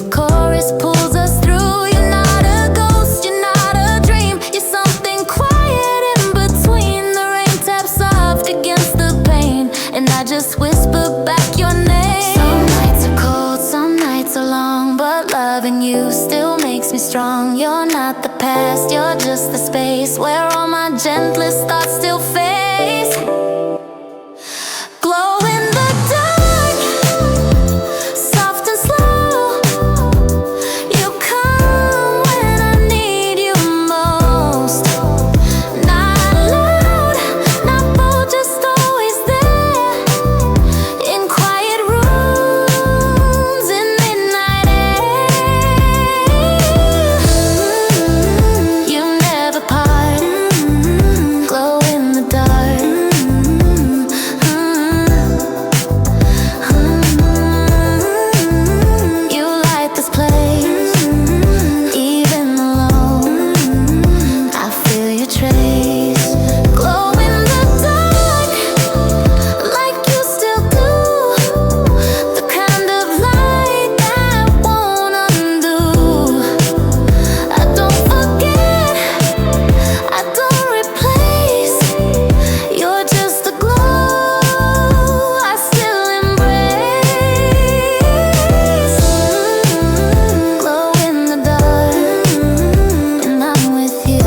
The chorus pulls us through. You're not a ghost, you're not a dream. You're something quiet in between. The rain taps soft against the pane, and I just whisper back your name. Some nights are cold, some nights are long, but loving you still makes me strong. You're not the past, you're just the space where all my gentlest thoughts still face. Glow in the dark, soft and slow. You come when I need you most. Not loud, not bold, just always there. In quiet rooms, in midnight air. You never part. Glow in the dark. You light this place. Even alone, I feel your trace. Glow in the dark, like you still do. The kind of light that won't undo. I don't forget, I don't replace. You're just the glow I still embrace. Glow in the dark, and I'm with you.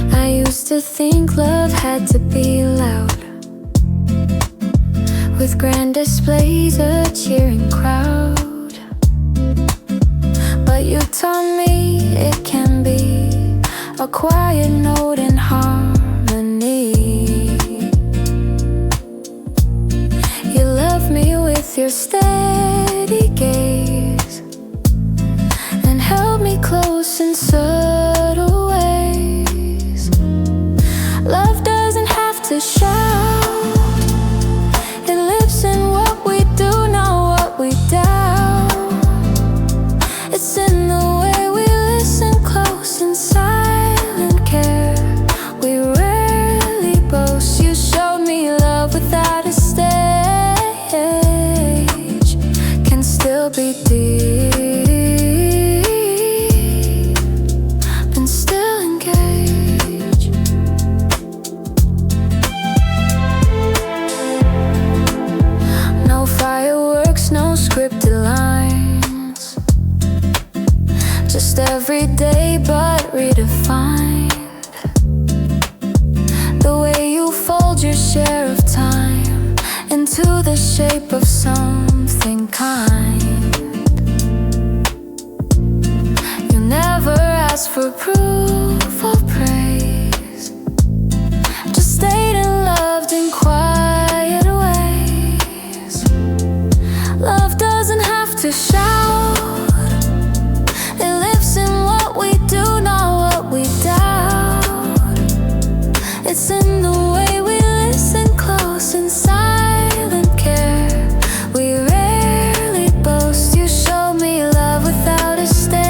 I used to think love had to be loud, with grand displays, a cheering crowd. But you taught me it can be a quiet note in harmony. You love me with your steady gaze, and held me close in subtle ways. Love doesn't have to shout, it lives in what we do, not what we doubt. It's in the way we listen close in silent care. We rarely boast. You showed me love without a stage, can still be deep and still engage. No fireworks, no scripted lines, just everyday but redefined. The way you fold your share of time into the shape of something kind. You never ask for proof or praise, just stayed and loved in quiet ways. Love doesn't have to shout, it lives in what we do, not what we doubt. It's in the way we listen close in silent care. We rarely boast. You showed me love without a stage,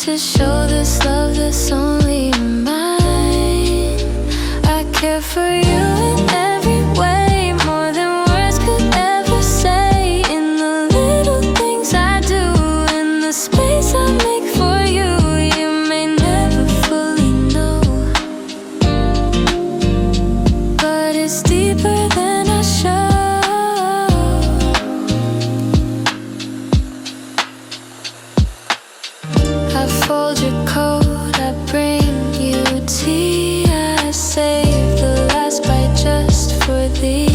to show this love that's only mine. I care for you in every way, more than words could ever say. In the little things I do, in the space I make for you, you may never fully know, but it's deeper than I show. I fold your coat, I bring you tea, I save the last bite just for thee.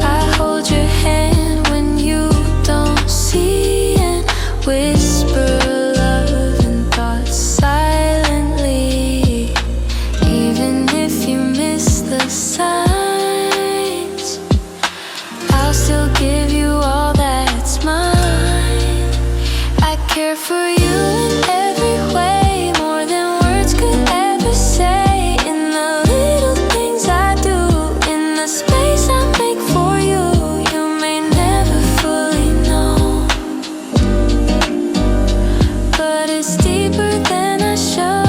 I hold your hand when you don't see, and whisper love and thoughts silently. Even if you miss the signs, I'll still give you all that's mine. I care for you in every way, more than words could ever say. In the little things I do, in the space I make for you, you may never fully know, but it's deeper than I show.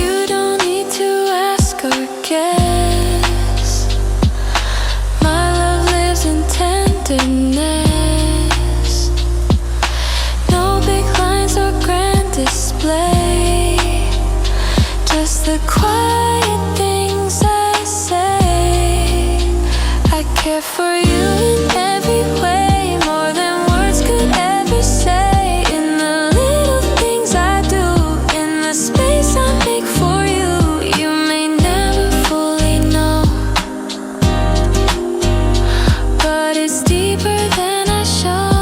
You don't need to ask or guess. My love lives in tenderness. No big lines or grand display, just the quiet things I say. I care for you in every way, more than words could ever say. In the little things I do, in the space I make for you, you may never fully know, but it's deeper than I show.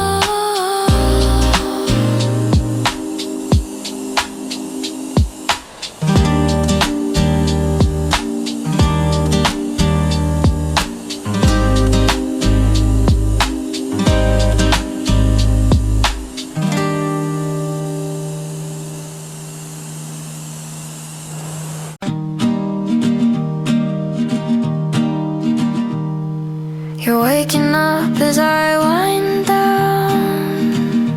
You're waking up as I wind down.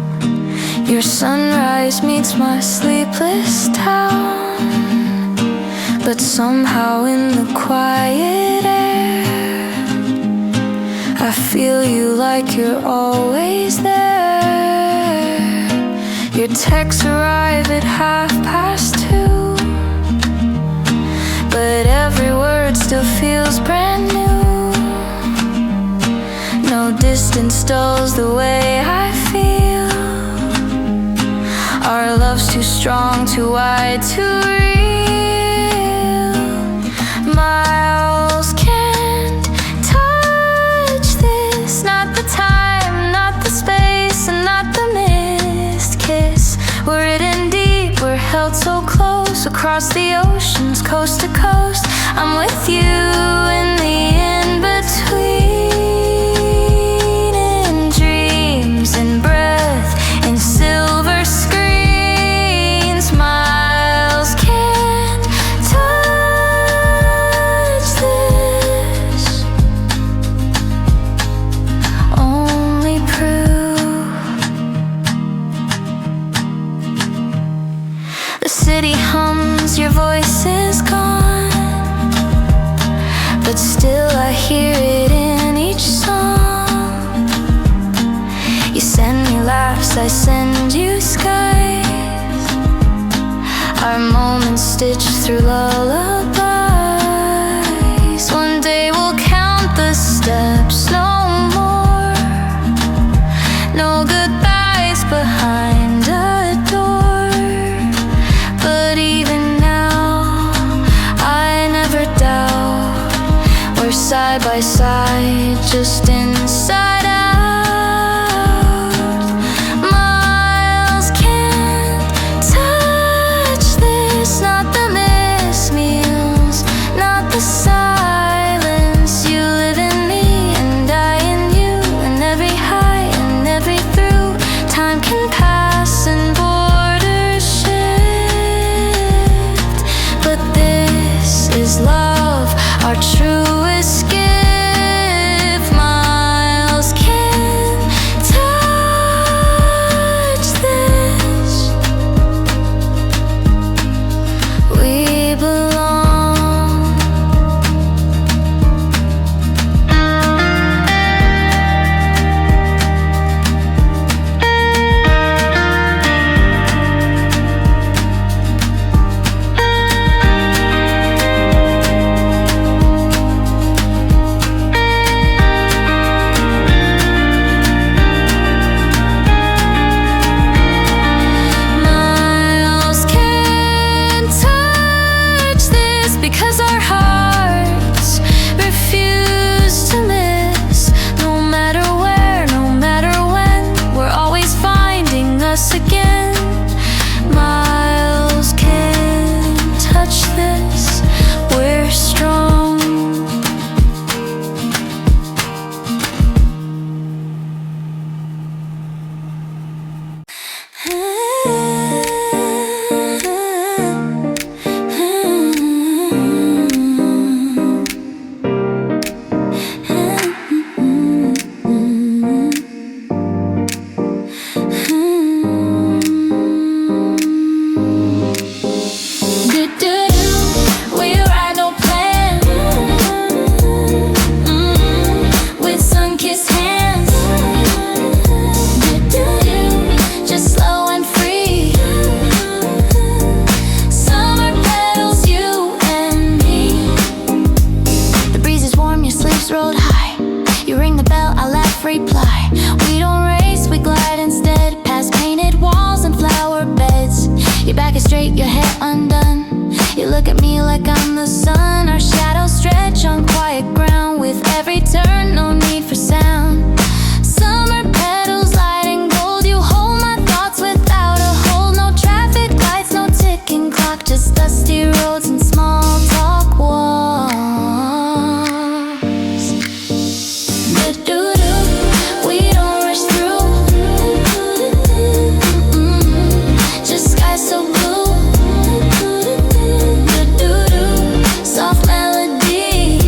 Your sunrise meets my sleepless town, but somehow in the quiet air, I feel you like you're always there. Your texts arrive at 2:30, but every word still feels brand new. No distance dulls the way I feel. Our love's too strong, too wide, too real. Miles can't touch this. Not the time, not the space, and not the missed kiss. We're hidden deep, we're held so close, across the oceans, coast to coast. I'm with you in the in-between. Your voice is gone, but still I hear it in each song. You send me laughs, I send you skies. Our moments stitched through lullabies. One day we'll count the steps, no more. No goodbyes behind a door. But even side by side, just inside out. Miles can't touch this. Not the missed meals, We don't race, we glide instead, past painted walls and flower beds. Your back is straight, your hair undone. You look at me like I'm the sun. Our shadows stretch on quiet ground. With every turn, no need for sound. Summer petals lighting gold. You hold my thoughts without a hold. No traffic lights, no ticking clock, just dusty roads and small talk walks. Do-do-do, we don't rush through. Just sky so blue. Do-do-do, soft melody.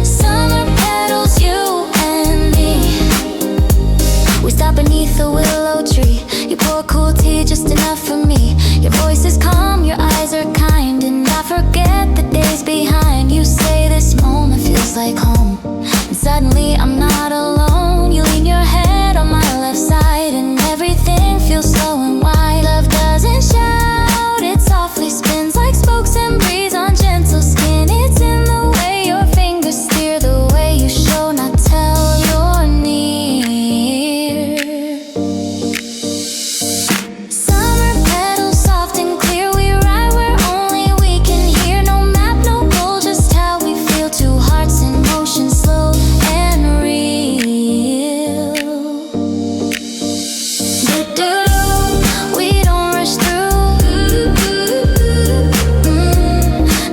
Summer petals, you and me. We stop beneath the willow tree. You pour cool tea, just enough for me. Your voice is calm, your eyes are kind, and I forget the days behind. You say this moment feels like home, and suddenly I'm not alone. You lean your head on my left side, and everything feels slow and wide. Love doesn't shout, it softly spins like spokes and breeze on gentle skin. It's in the way your fingers steer, the way you show, not tell you're near. Summer petals soft and clear, we ride where only we can hear. No map, no goal, just how we feel. Two hearts in motion, slow and real. Do-do-do, we don't rush through.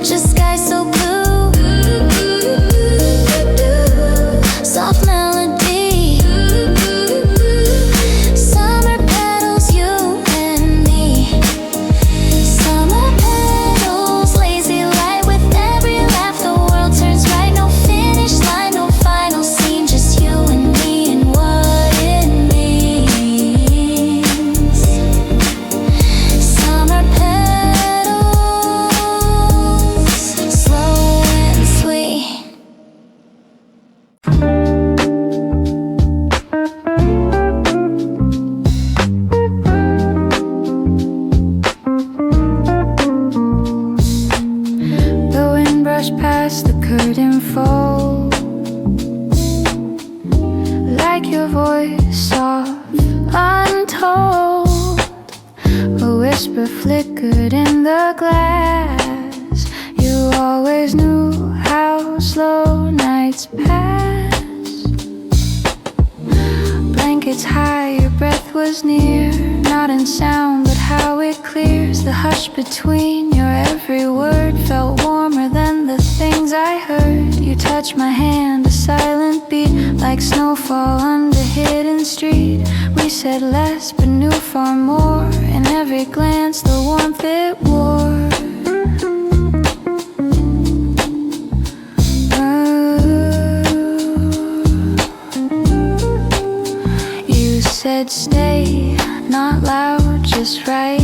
Just sky so blue. Soft melody. Summer petals, you and me. Summer petals, lazy light. With every laugh the world turns right. No finish line, no final scene, just you and me and what it means. Summer petals, slow and sweet. The wind brushed past the curtain fold, like your voice, soft, untold. A whisper flickered in the glass. You always knew how slow nights pass. Blankets high, your breath was near, not in sound, but how it clears. The hush between your every word felt warmer than the things I heard. You touched my hand, a silent beat, like snowfall under hidden street. We said less, but knew far more. In every glance, the warmth it wore. You said stay, not loud, just right.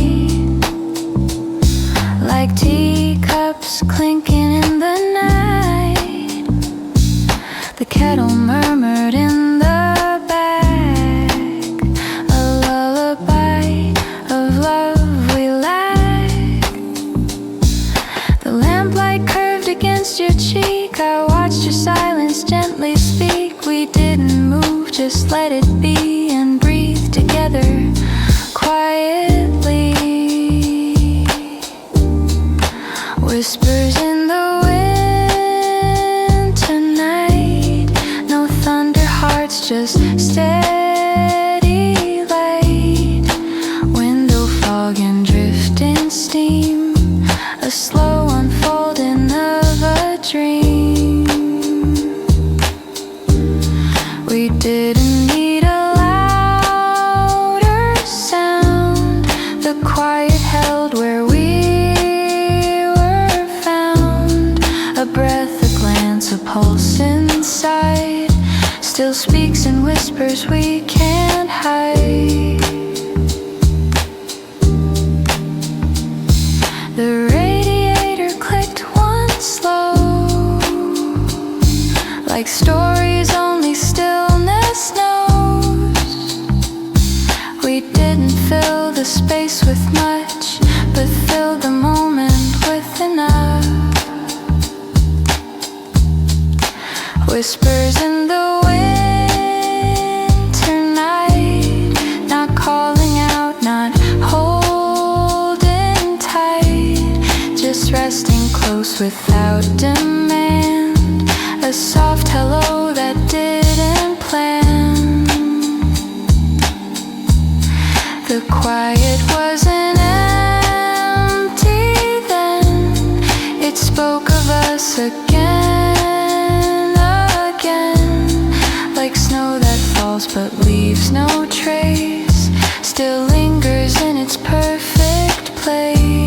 Like teacups clinking in the night. The kettle murmured in the back, a lullaby of love we lack. The lamplight curved against your cheek. I watched your silence gently speak. We didn't move, just let it be, and breathe together quietly. Whispers in the wind tonight. No thunder hearts, just steady light. Window fog and drifting steam, a slow unfolding of a dream. We didn't need a louder sound. The quiet held where we were found. A breath, a glance, a pulse inside, still speaks in whispers we can't hide. The radiator clicked once slow, like stories only stillness knows. We didn't fill the space with much, but filled the moment with enough. Whispers in the wind without demand, a soft hello that didn't plan. The quiet wasn't empty then, it spoke of us again, again, like snow that falls but leaves no trace, still lingers in its perfect place.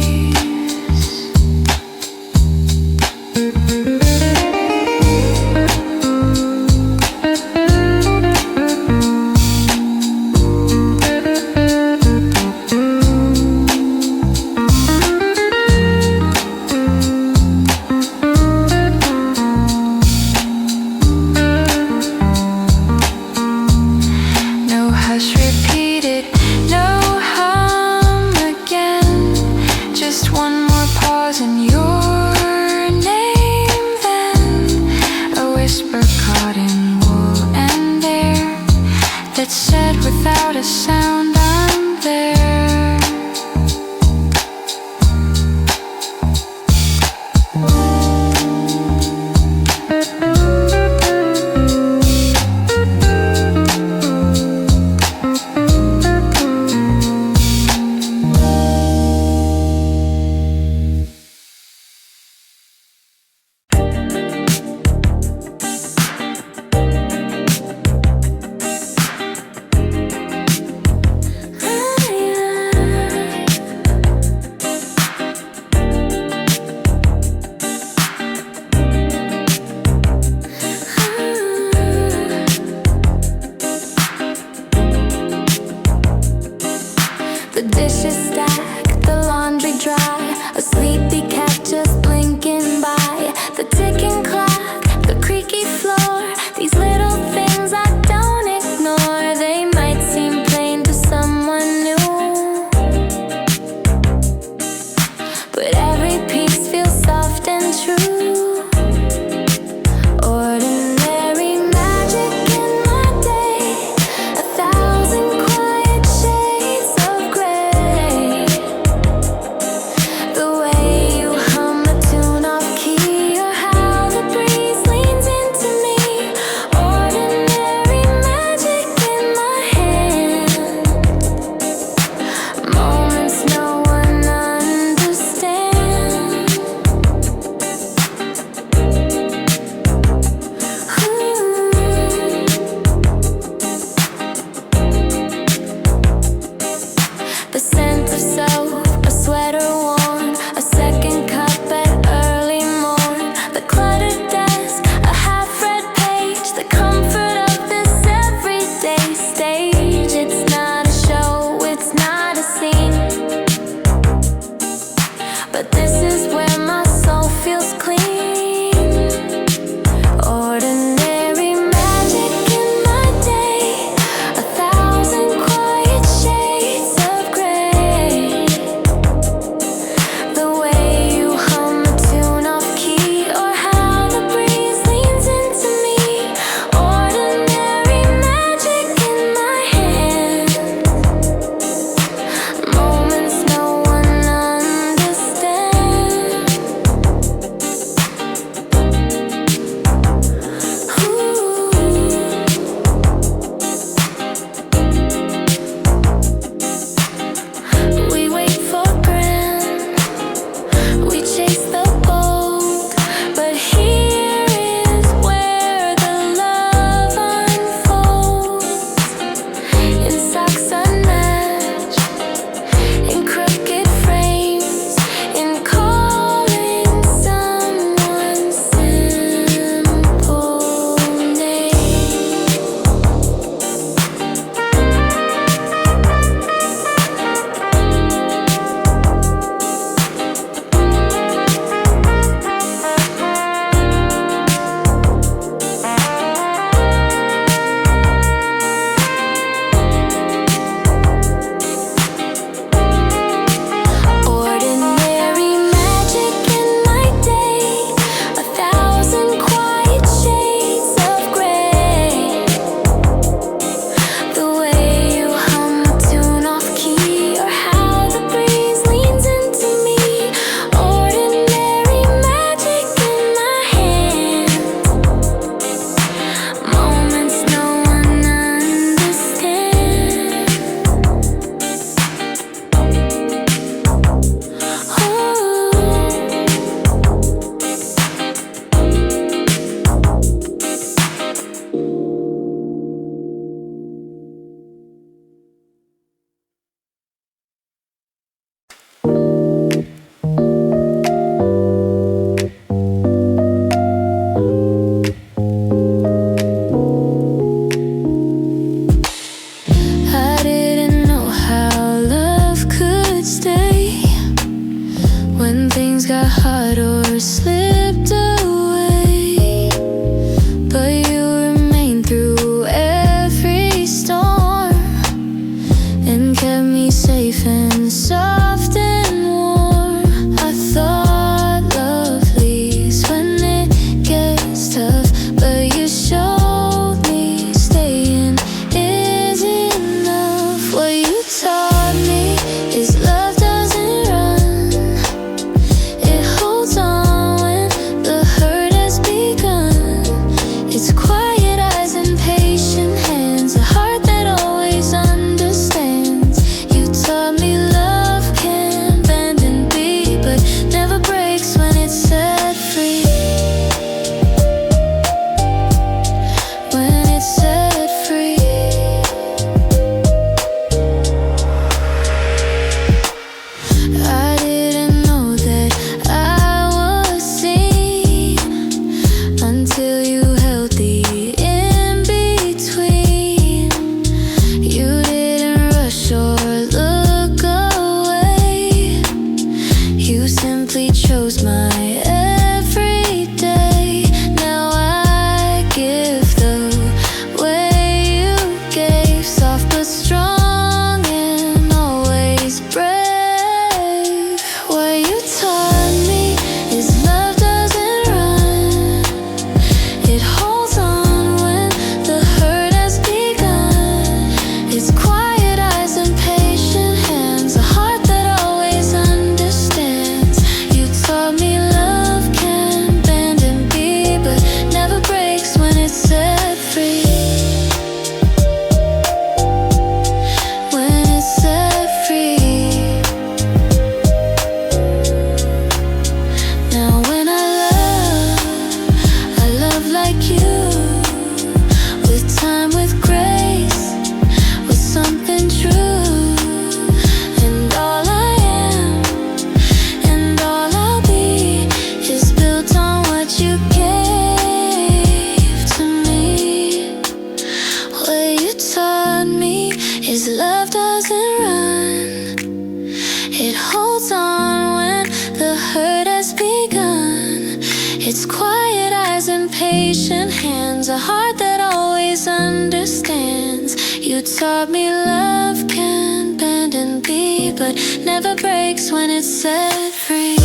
patient hands, a heart that always understands. You taught me love can bend and be, but never breaks when it's set free.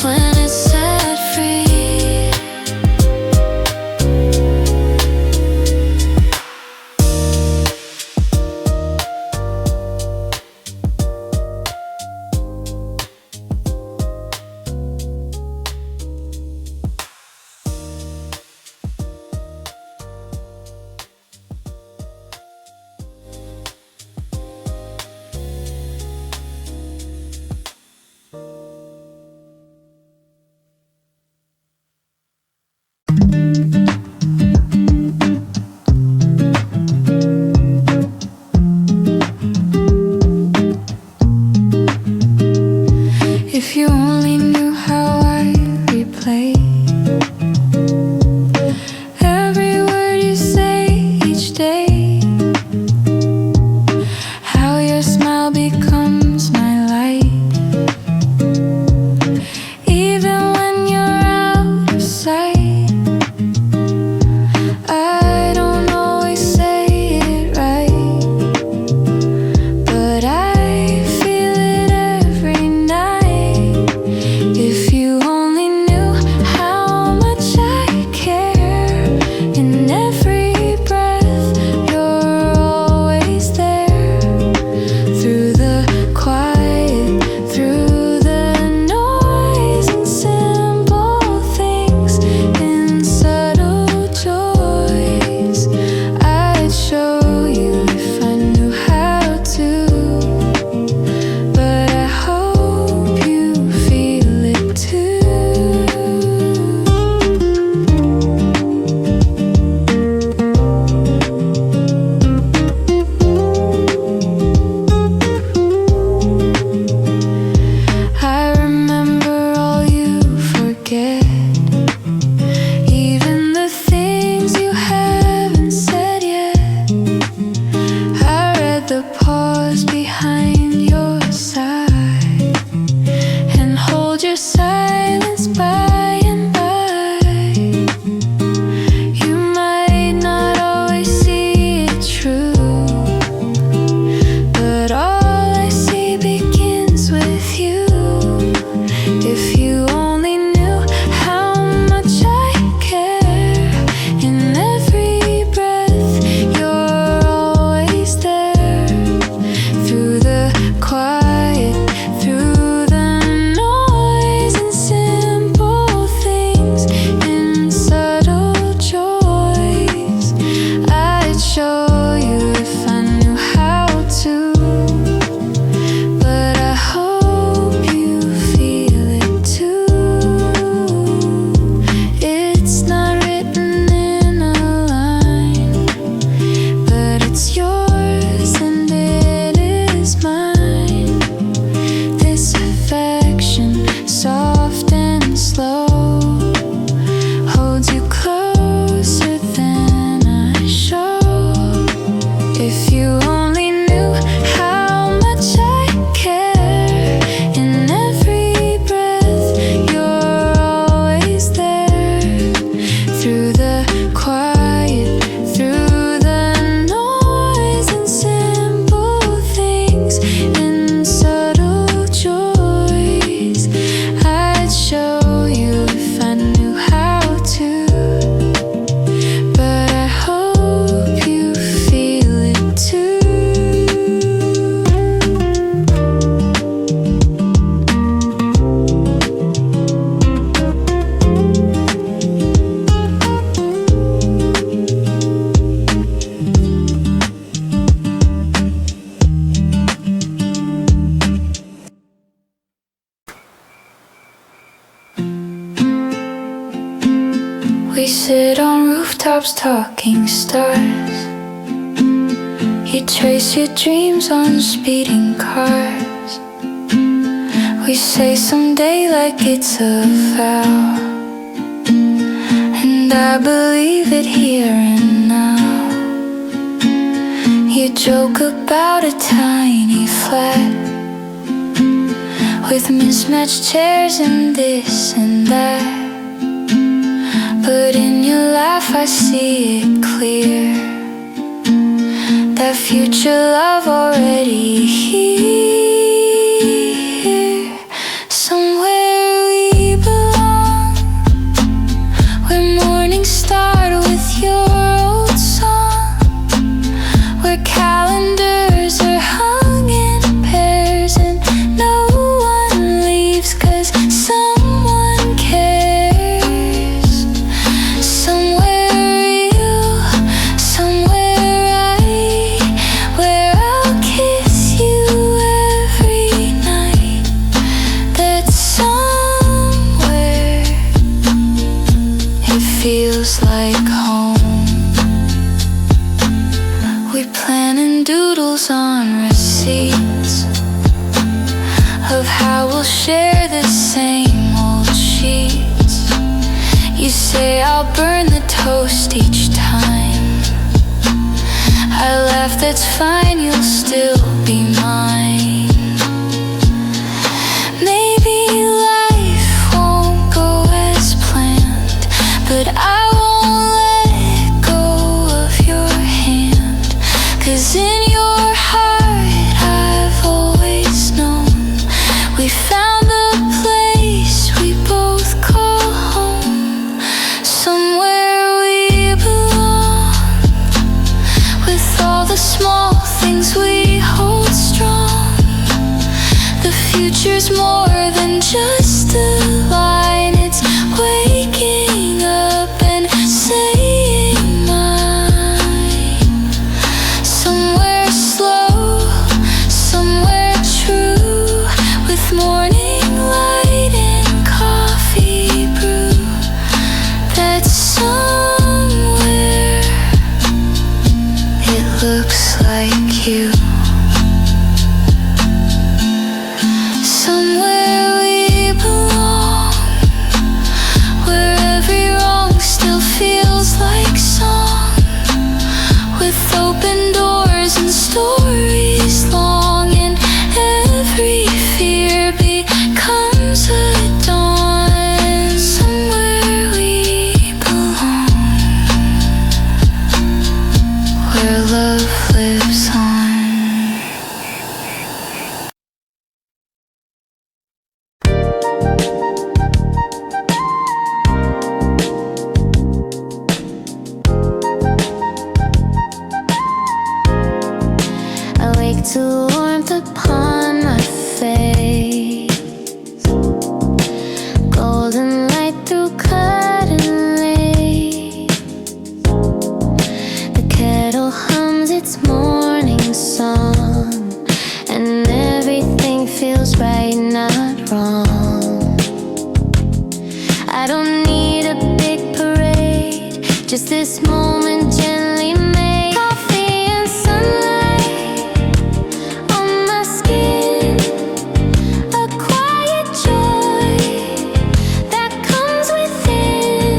When it's set free. If you only knew how I replay every word you say each day, how your smile becomes my light, even when you're out of sight. I don't always say it right, but I feel it every night. If you only knew how much I care, in every breath you're always there. Through the quiet, through the noise and simple things, in subtle joys, I'd show you if I knew how to. But I hope you feel it too. I remember all you forget, even the things you haven't said yet. I read the pause behind your sigh and hold your silence by and by. You might not always see it true, but all I see begins with you. If you only knew how much I care, in every breath you're always there. Through the quiet, through the noise and simple things, in subtle joys, I'd show you if I knew how to. But I hope you feel it too. It's not written in a line, but it's yours and it is mine. This affection, soft and slow, holds you closer than I show. If you only knew how much I care, in every breath you're always there. Through the quiet, through the noise and simple things, in subtle joys, I'd show you if I knew how to. But I hope you feel it too. We sit on rooftops talking stars. You trace your dreams on speeding cars. We say someday like it's a vow, and I believe it here and now. You joke about a tiny flat with mismatched chairs and this and that. But in your laugh I see it clear, that future love already here. Somewhere we belong, where mornings start with your old song, where calendars are hung in pairs and no one leaves 'cause someone cares. Somewhere real, somewhere right, where I'll kiss you every night. That somewhere it feels like home. We plan in doodles on receipts of how we'll share the same old sheets. You say I'll burn the toast each time. I laugh, that's fine, you'll still be mine. Maybe life won't go as planned, but I won't let go of your hand. 'Cause in your heart I've always known we found the place we both call home. Somewhere we belong, with all the small things we hold strong. The future's more than just a line, it's waking up and saying mine. Somewhere slow, somewhere true, with morning light and coffee brew. That somewhere it looks like you. Somewhere we belong, where every wrong still feels like song, with open doors and stories long, and every fear becomes a dawn. Somewhere we belong, where love lives on. Awake to warmth upon my face, golden light through curtain lace. The kettle hums its morning song, and everything feels right, not wrong. I don't need a big parade, just this moment gently made. Coffee and sunlight on my skin, a quiet joy that comes within.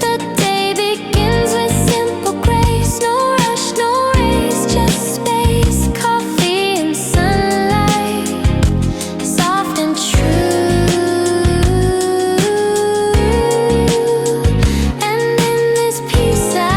The day begins with simple grace, no rush, no race, just space. Coffee and sunlight, soft and true. And in this peace I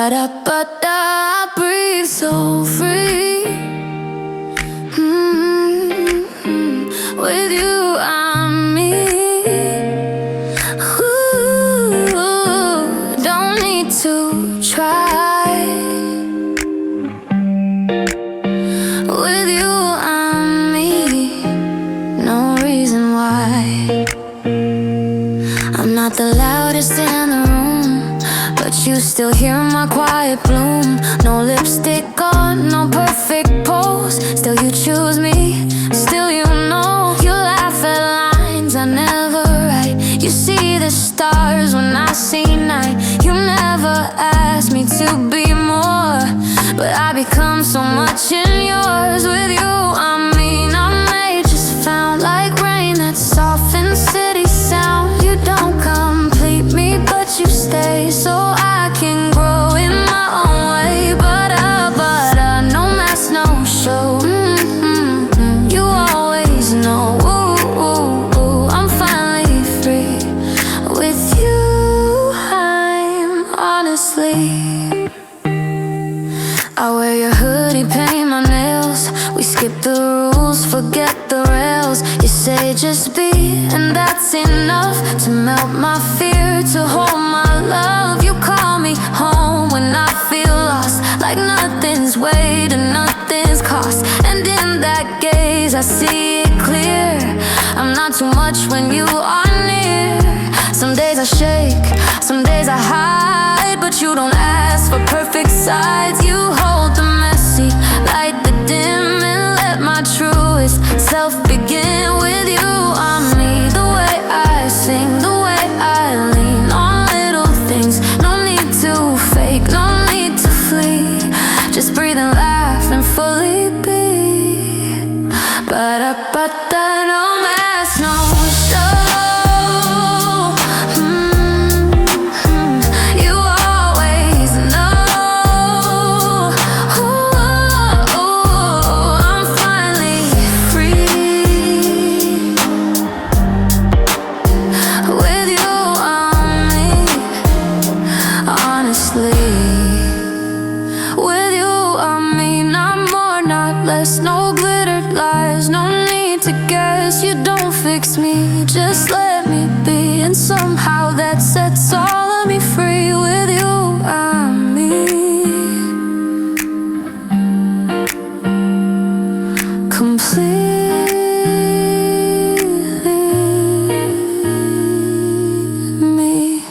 Ba-da-ba-da, I breathe so free. With you I'm me. Ooh, don't need to try. With you I'm me. No reason why. I'm not the loudest in the room, but you still hear my quiet bloom. No lipstick on, no perfect pose. Still you choose me, still you know. You laugh at lines I never write. You see the stars when I see night. You never ask me to be more, but I become so much in yours. With you I mean I'm made, just found like rain that softens city sound. You don't complete me, but you stay so I can grow in my own way. But no mask, no show. You always know. I'm finally free. With you I'm honestly. I wear your hoodie, paint my nails. We skip the rules, forget the rails. You say just be, and that's enough to melt my fear, to hold my love. You call me home when I feel lost, like nothing's weighed and nothing's cost. And in that gaze I see it clear. I'm not too much when you are near. Some days I shake, some days I hide, but you don't ask for perfect sides. You hold the messy, light the dim, and let my truest self begin. With you I'm me, the way I sing, the way I lean on little things. No need to fake, no need to flee. Just breathe and laugh and fully be. Ba-da-ba-da, no mask, no show. You always know. I'm finally free. With you I'm me, honestly. With you I mean not more, not less. No glittered lies, no need to guess. You don't fix me, just let me be. And somehow that sets all of me free. With you I'm me, completely me.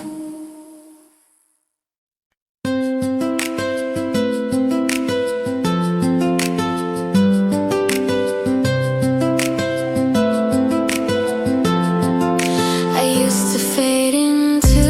I used to fade into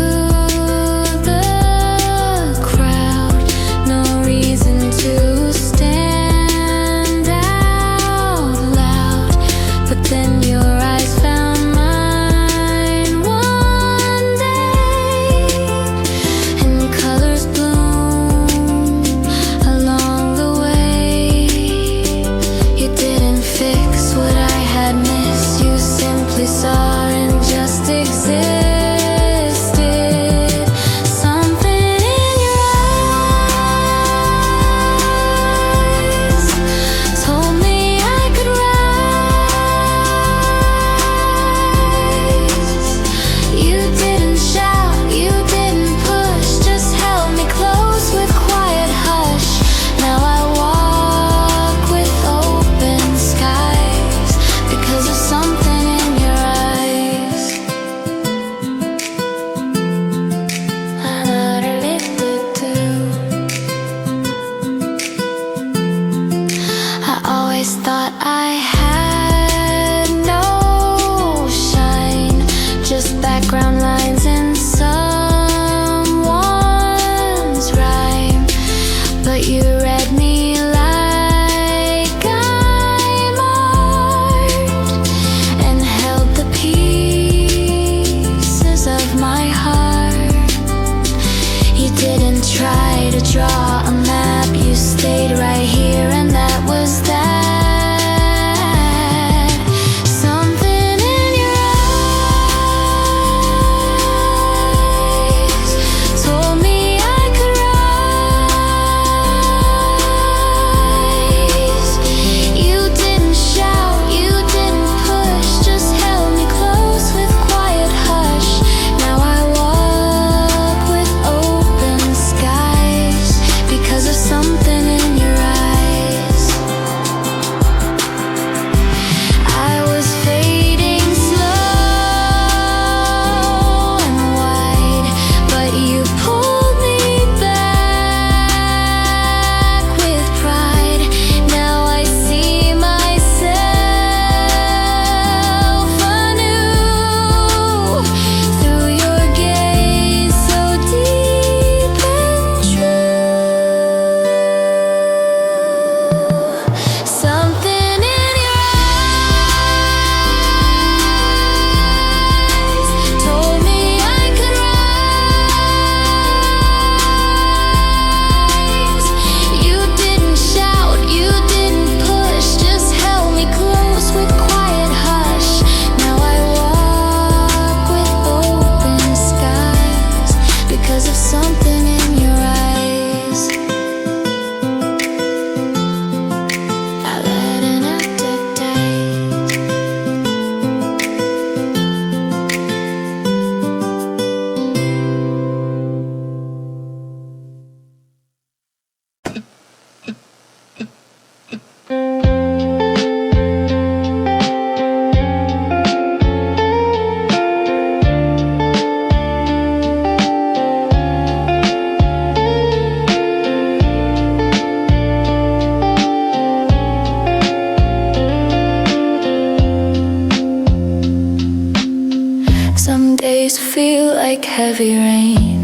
days feel like heavy rain.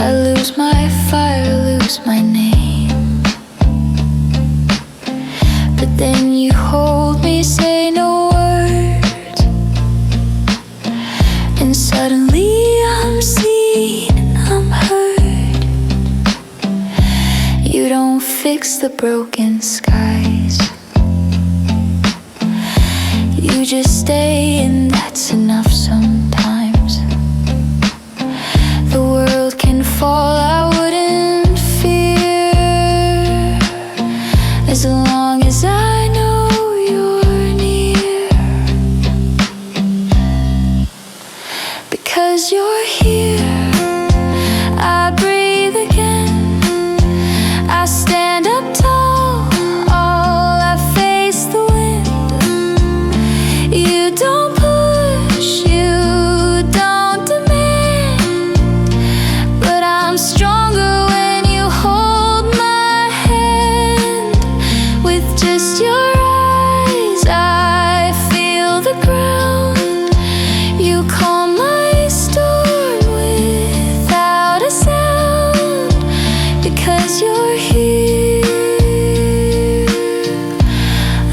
I lose my fire, lose my name. But then you hold me, say no words, and suddenly I'm seen, I'm heard. You don't fix the broken skies, you just stay, and that's enough sometimes. The world can fall, I wouldn't fear, as long as I know you're near. Because you're here, I breathe again, I stand up tall, I face the wind. You don't push, you don't demand, but I'm stronger when you hold my hand. With just your eyes, I feel the ground. You calm my storm without a sound. Because you're here,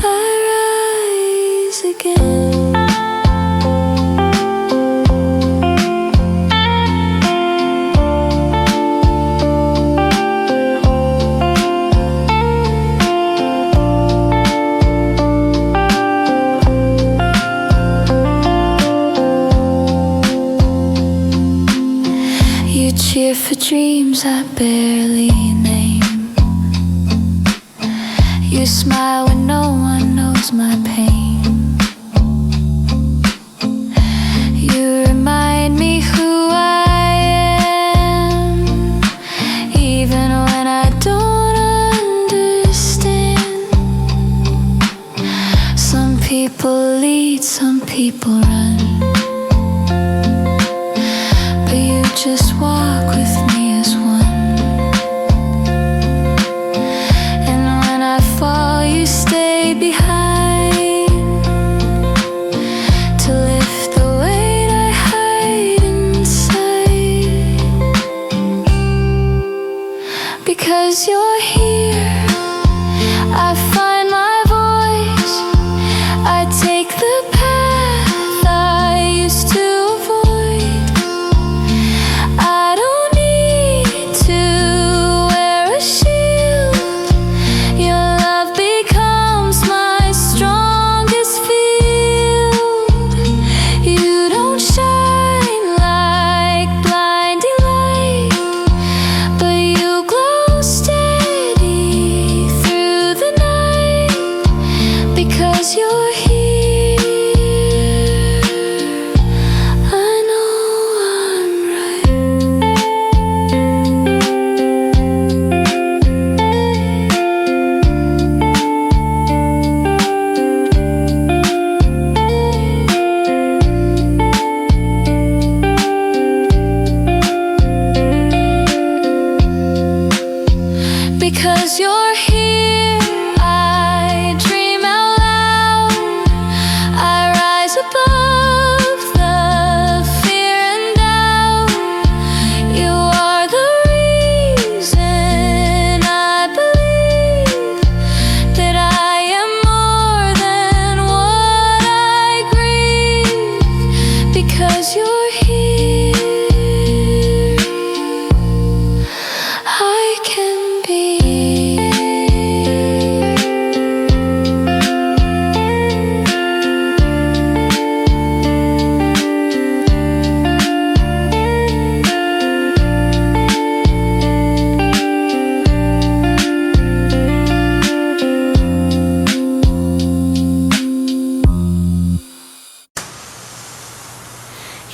I rise again. You cheer for dreams I barely name. You smile when no one knows my pain. You remind me who I am, even when I don't understand. Some people lead, some people run, but you just walk with me as one. And when I fall, you stay behind to lift the weight I hide inside. Because you're here, I find my voice, I take the path I used to avoid. I don't need to wear a shield, your love becomes my strongest field. You don't shine like blinding light, but you glow steady through the night. Because you're here, I know I'm right. Because you're here, I dream out loud, I rise above the fear and doubt. You are the reason I believe that I am more than what I grieve. Because you're here, I can be.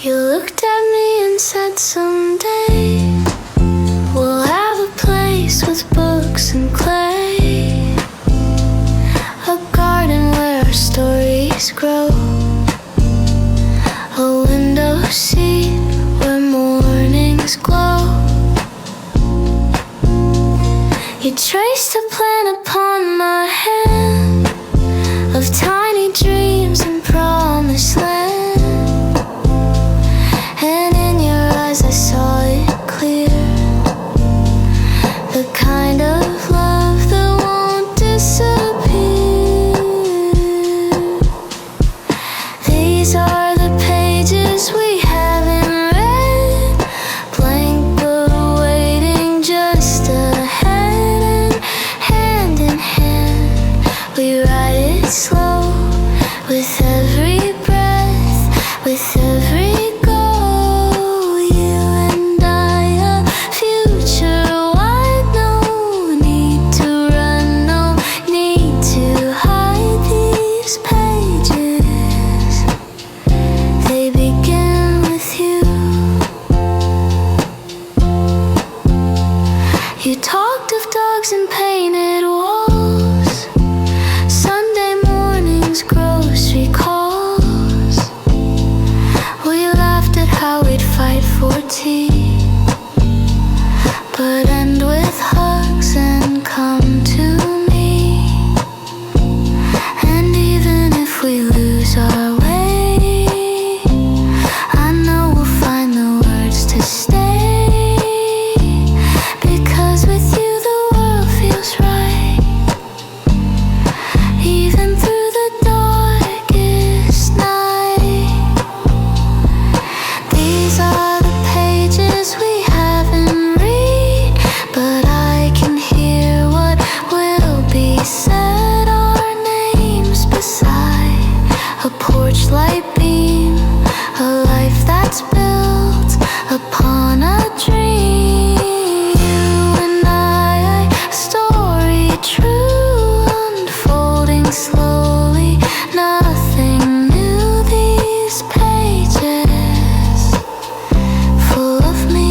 You looked at me and said someday we'll have a place with books and clay, a garden where our stories grow, a window seat where mornings glow. You traced a plan upon my hand of tiny dreams and promised land. With every breath, with every goal, you and I, a future wide. No need to run, no need to hide these pages. They begin with you. You talked of dogs and painted walls, Sunday mornings, grocery calls. We laughed at how we'd fight for tea, but end with hugs and come to me. And even if we lose our way, I know we'll find the words to stay. Because with you the world feels right, even through the darkest night. These are the pages we haven't read, but I can hear what will be said. Our names beside a porch light beam, a life that's built upon a dream. You and I, a story true, unfolding slowly, nothing new. These pages full of me.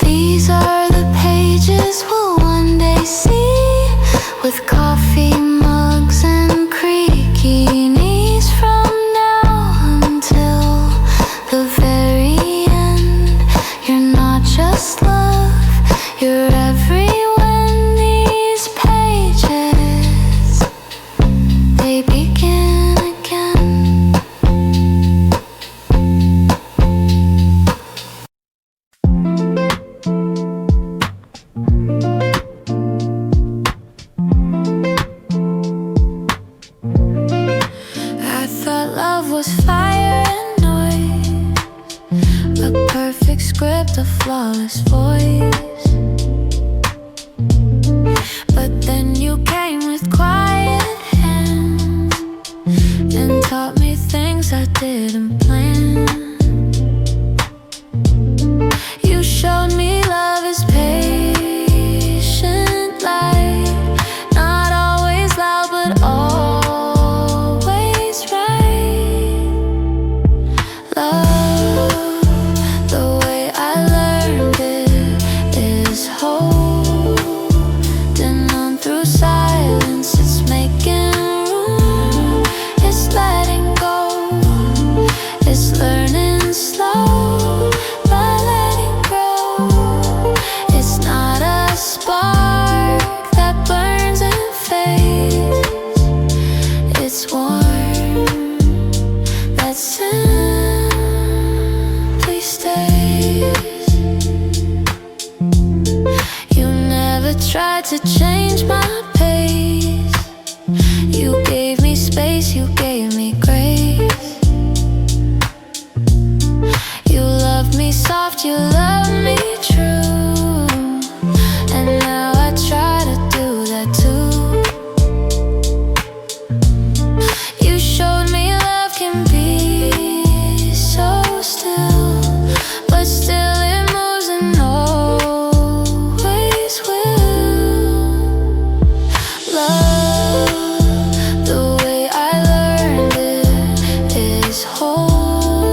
These are the pages we'll one day see, with coffee mugs and creaky knees. From now until the very end, you're not just love, you're everywhere. These pages, they begin again. I thought love was fire and noise, a perfect script, a flawless voice. But then you came with quiet hands and taught me things I didn't plan. You showed me love is patient, like not always loud, but always right. Love, the way I learned it, is holding on through silence. It's making room, it's letting go, it's learning slow by letting grow. It's not a spark that burns and fades, it's warm that simply stays. You never tried to change my pace, you gave me space, you gave me grace. You loved me soft, you loved me true, and now I try to do that too. You showed me love can be so still, but still it moves and always will. Love, the way I learned it, is holding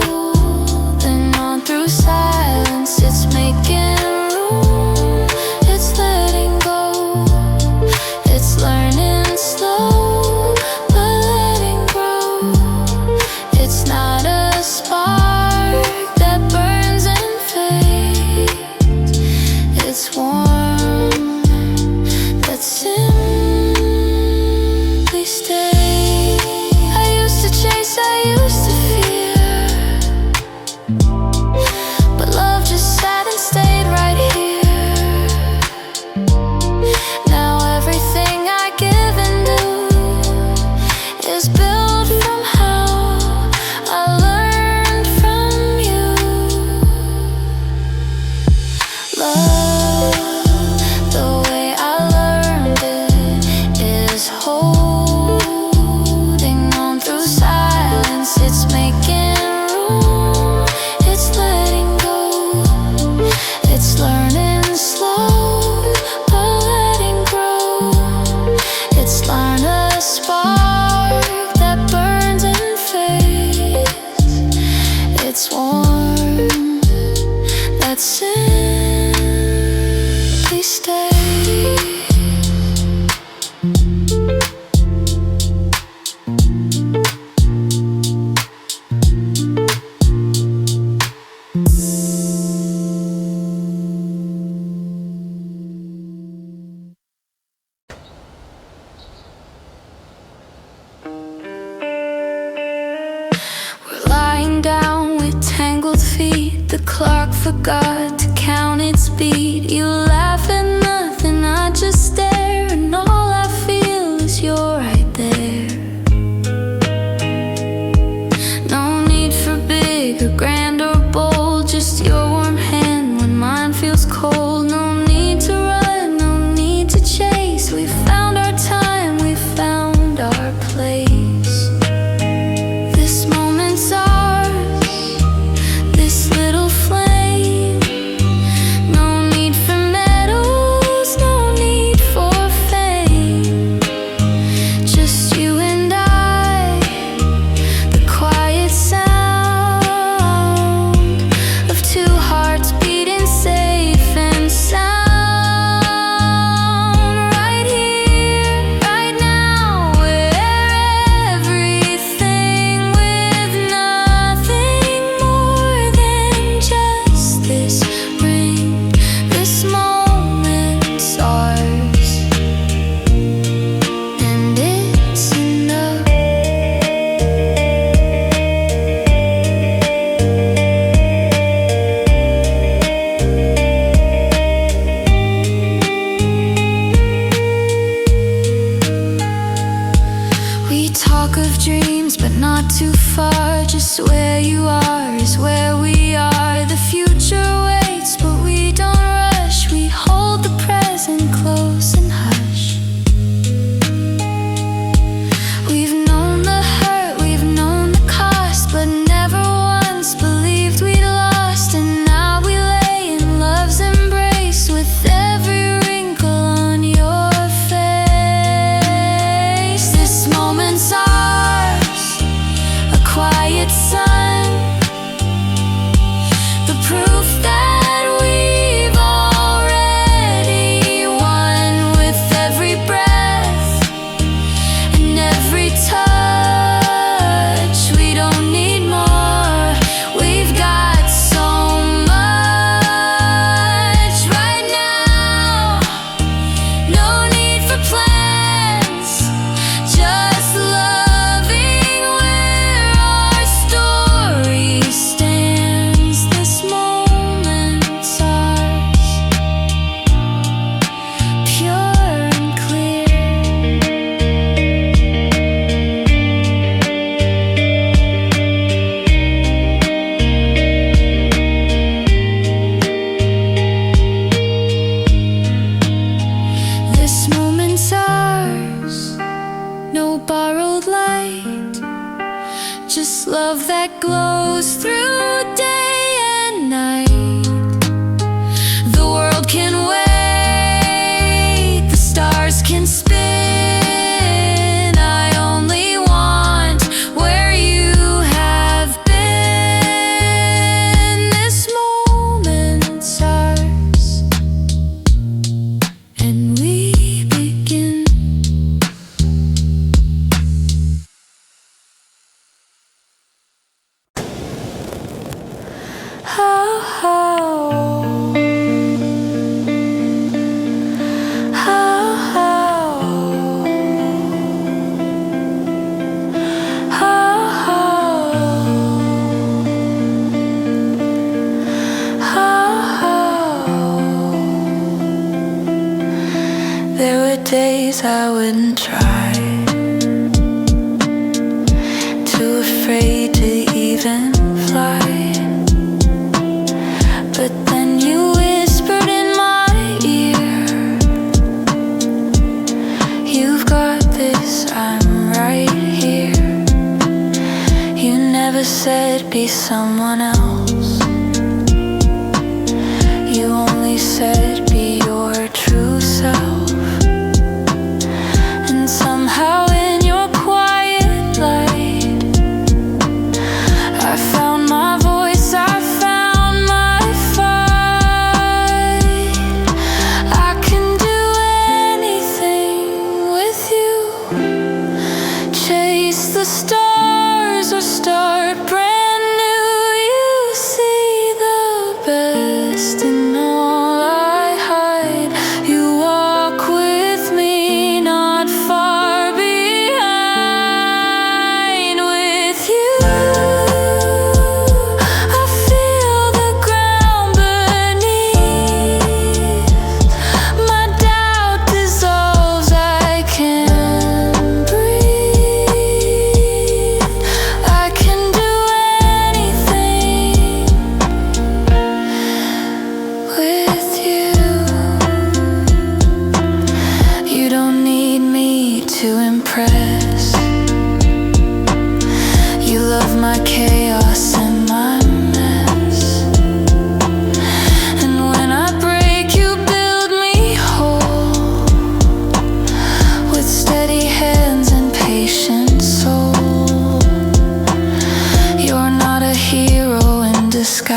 on through silence. but simply stay. The clock forgot to count its beat. You laugh at nothing, I just stare, and all I feel is you're right there. No need for big or grand or bold, just your warm hand when mine feels cold. No need to run, no need to chase. We found our time, we found our place. This moment's ours, this little flame. No need for medals, no need for fame. Just you and I, the quiet sound of two hearts beating safe and sound. Right here, right now, we're everything with nothing more than just this ring. This moment's ours, and it's enough. We talk of dreams, but not too far. Just where you are is where we are. The future waits, but we don't rush. We hold the present close and hush. We've known the hurt, we've known the cost, but never once believed we'd lost. And now we lay in love's embrace with every wrinkle on your face. This moment's ours, a quiet sun, the proof that we've already won. With every breath and every touch, we don't need more. We've got so much right now. No need for plans, just loving where our story stands. This moment's ours, pure and clear. This moment's ours, no borrowed light, just love that glows through day and night. The world can wait, the stars can spin. I only want where you have been. This moment's ours, and we begin. How, how, there were days I wouldn't try, too afraid to even fly. But then you whispered in my ear, you've got this, I'm right here. You never said be someone else, you only said be your true self. And somehow in your quiet light, I found my voice, I found my fight.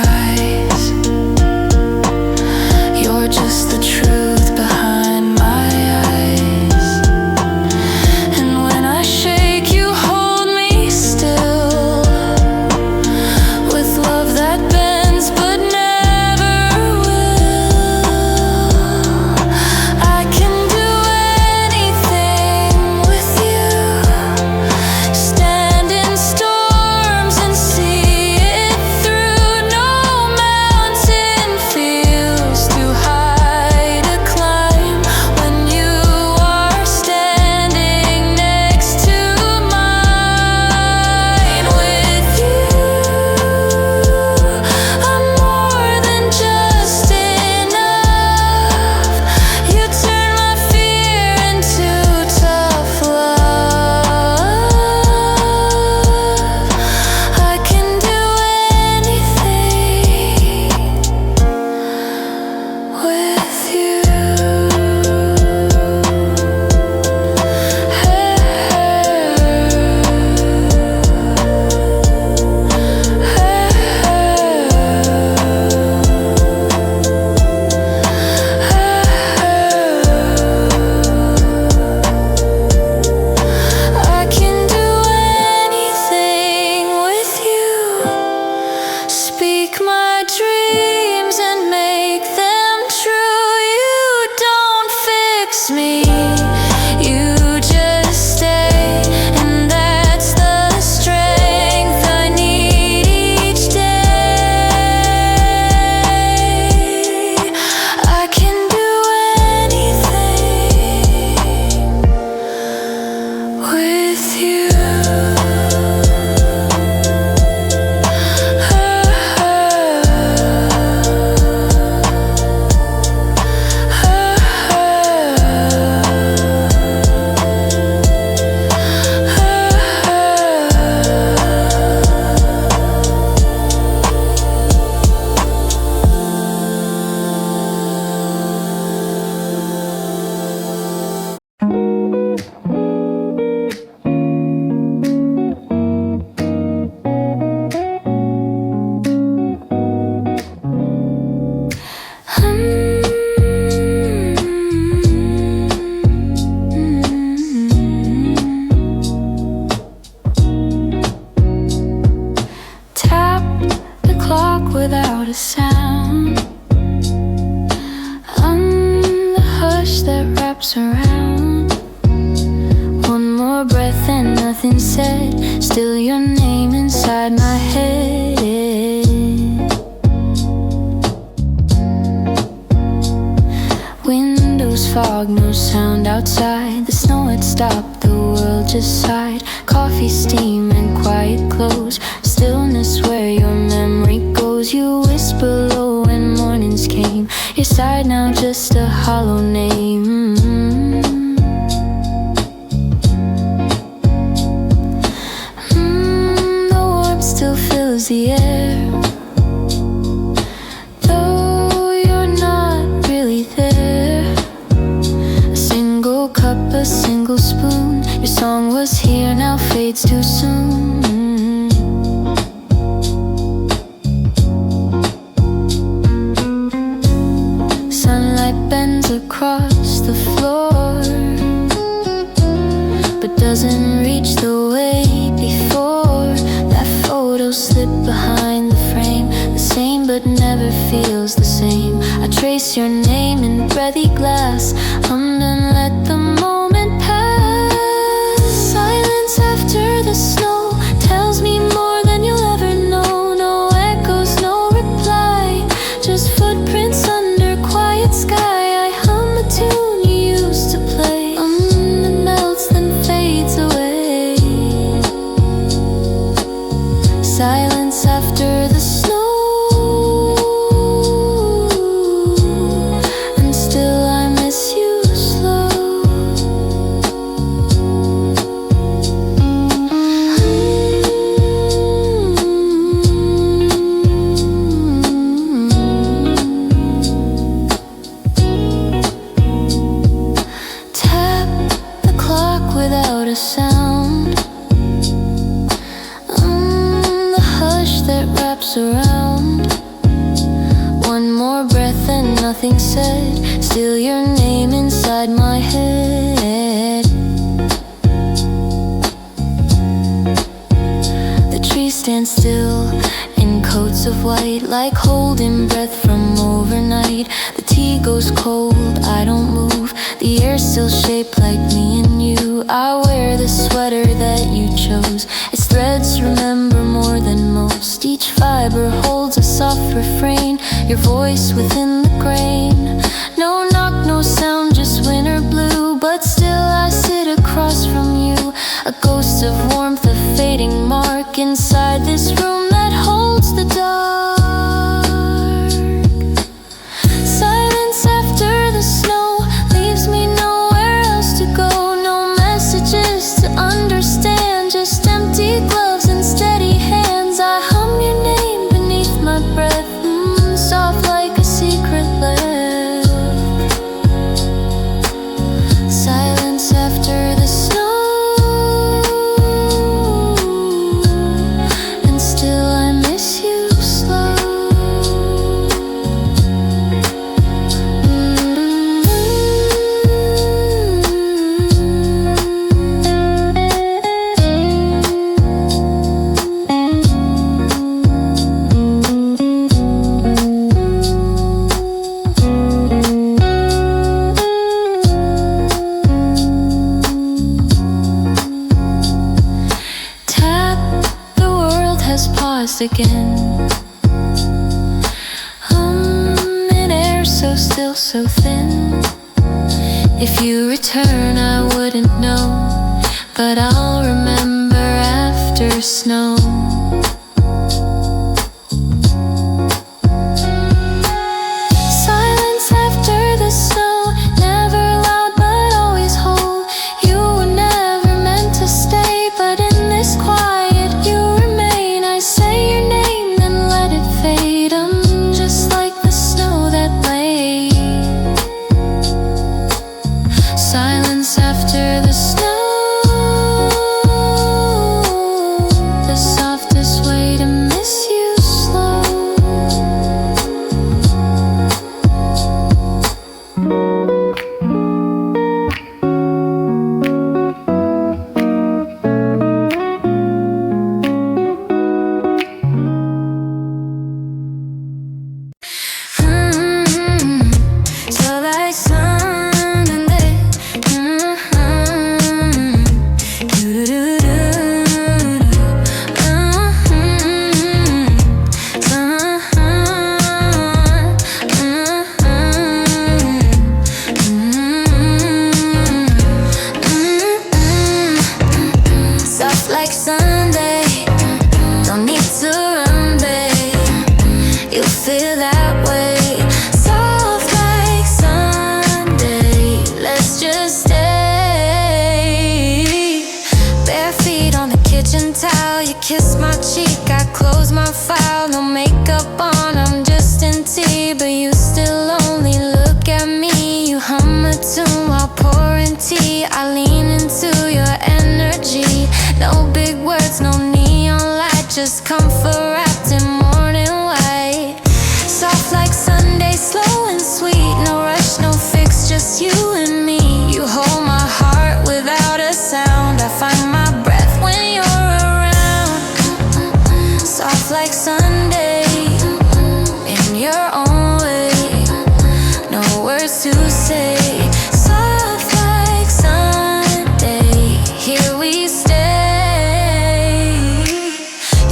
eyes. You're just the truth behind my eyes. And when I shake, you hold me still with love that bends but never will. I can do anything with you. Stand in storms and see it through. No mountain feels too high to climb when you are standing next to mine. With you, I'm more than just enough. You turn my fear into tough love. I can do anything with you. I can do anything with you. Speak my dreams and make them true. You don't fix me, you just stay. And that's the strength I need each day. I can do anything with you. Tap the clock without a sound. I'm the hush that wraps around. One more breath and nothing said. Still your name inside my head. Windows fog, no sound outside. The snow had stopped, the world just sighed. Coffee, steam, and quiet close. Stillness where your memory goes. You whisper low when mornings came. Your side now just a hollow name. The warmth still fills the air. Though you're not really there. A single cup, a single spoon. Your song was here, now fades too soon. Sunlight bends across the floor, but doesn't reach the way before. That photo slipped behind the frame. The same but never feels the same. I trace your name in breathy glass. Hummed and let the moment pass. Silence after the snow tells me more than you'll ever know. No echoes, no reply, just footprints under quiet sky. I hum a tune you used to play. It melts then fades away. Silence after the snow. And still I miss you slow. nothing said, still your name inside my head. The trees stand still in coats of white, like holding breath from overnight. The tea goes cold, I don't move. The air's still shaped like me and you. I wear the sweater that you chose. Its threads remember more than most. Each fiber holds a soft refrain, your voice within the grain. No knock, no sound, just winter blue. But still I sit across from you, a ghost of warmth, a fading mark inside this room that holds the dark. Silence after the snow leaves me nowhere else to go. No messages to understand, just empty gloves and steady hands. I hum your name beneath my breath, soft like a secret left. Silence after the snow, and still I miss you slow. Tap, the world has paused again. In air so still, so thin. If you return I wouldn't know, but I'll remember after snow. Silence after the snow, never loud but always whole. You were never meant to stay, but in this quiet you remain. I say your name then let it fade. I'm just like the snow that lay. Silence after the snow, the softest way to miss you slow. So like Sunday, soft like Sunday, don't need to run, babe. You feel that way. Soft like Sunday, let's just stay. Bare feet on the kitchen towel, you kiss my cheek, I close my file. No makeup on, I'm just in tea, but you still only look at me. You hum a tune while pouring tea, I lean into your energy. No big words, no neon light, just comfort wrapped in morning white. Soft like Sunday, slow and sweet, no rush, no fix, just you and me. You hold my heart without a sound, I find my breath when you're around. Soft like Sunday, in your own way, no words to say. Soft like Sunday, here we stay.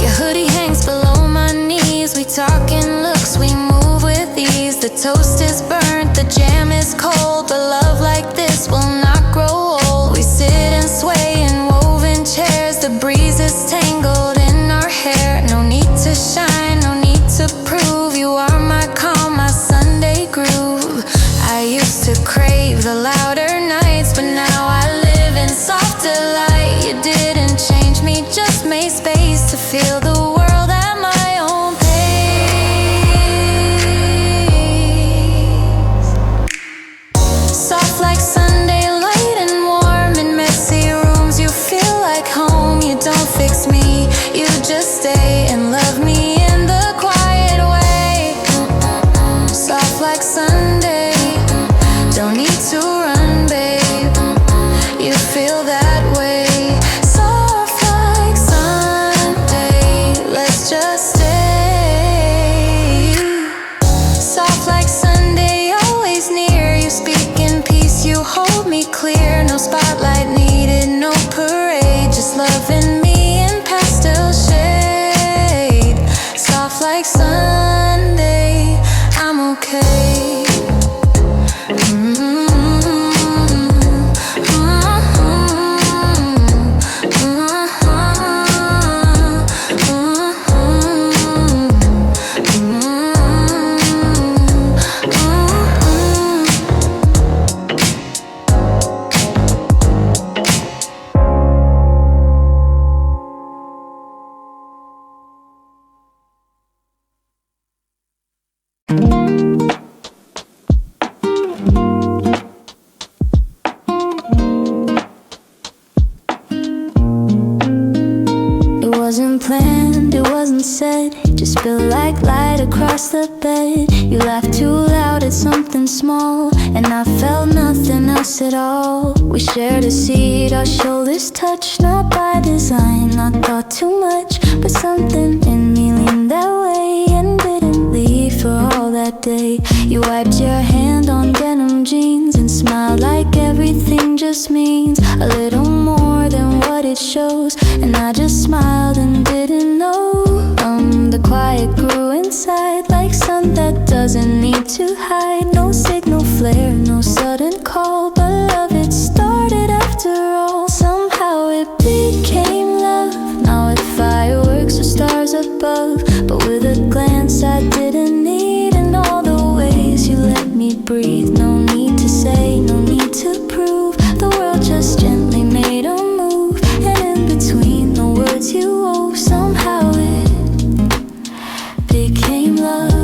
Your hoodie hangs below my knees, we talking looks, we move with ease. The toast is burnt, the jam is cold, but love like this will not grow old. We sit and sway in woven chairs, the breeze is tangled in our hair. No need to shine, no need to prove, you are my calm, my Sunday groove. I used to crave the louder nights, but now I live in softer light. You didn't change me, just made space to feel the world at my own pace. It wasn't planned, it wasn't said, just spilled like light across the bed. You laughed too loud at something small, and I felt nothing else at all. We shared a seat, our shoulders touched, not by design, not thought too much, but something in me leaned that way and didn't leave for all that day. You wiped your hand on denim jeans and smiled like everything just means a little more than what it shows, and I just smiled and didn't know. The quiet grew inside like sun that doesn't need to hide. No signal flare, no sudden call, but love, it started after all. Somehow it became love, now with fireworks or stars above, but with a glance I didn't need, and all the ways you let me breathe. No need to say, no need to prove, the world just gently made a move, and in between the words you wove, somehow it became love.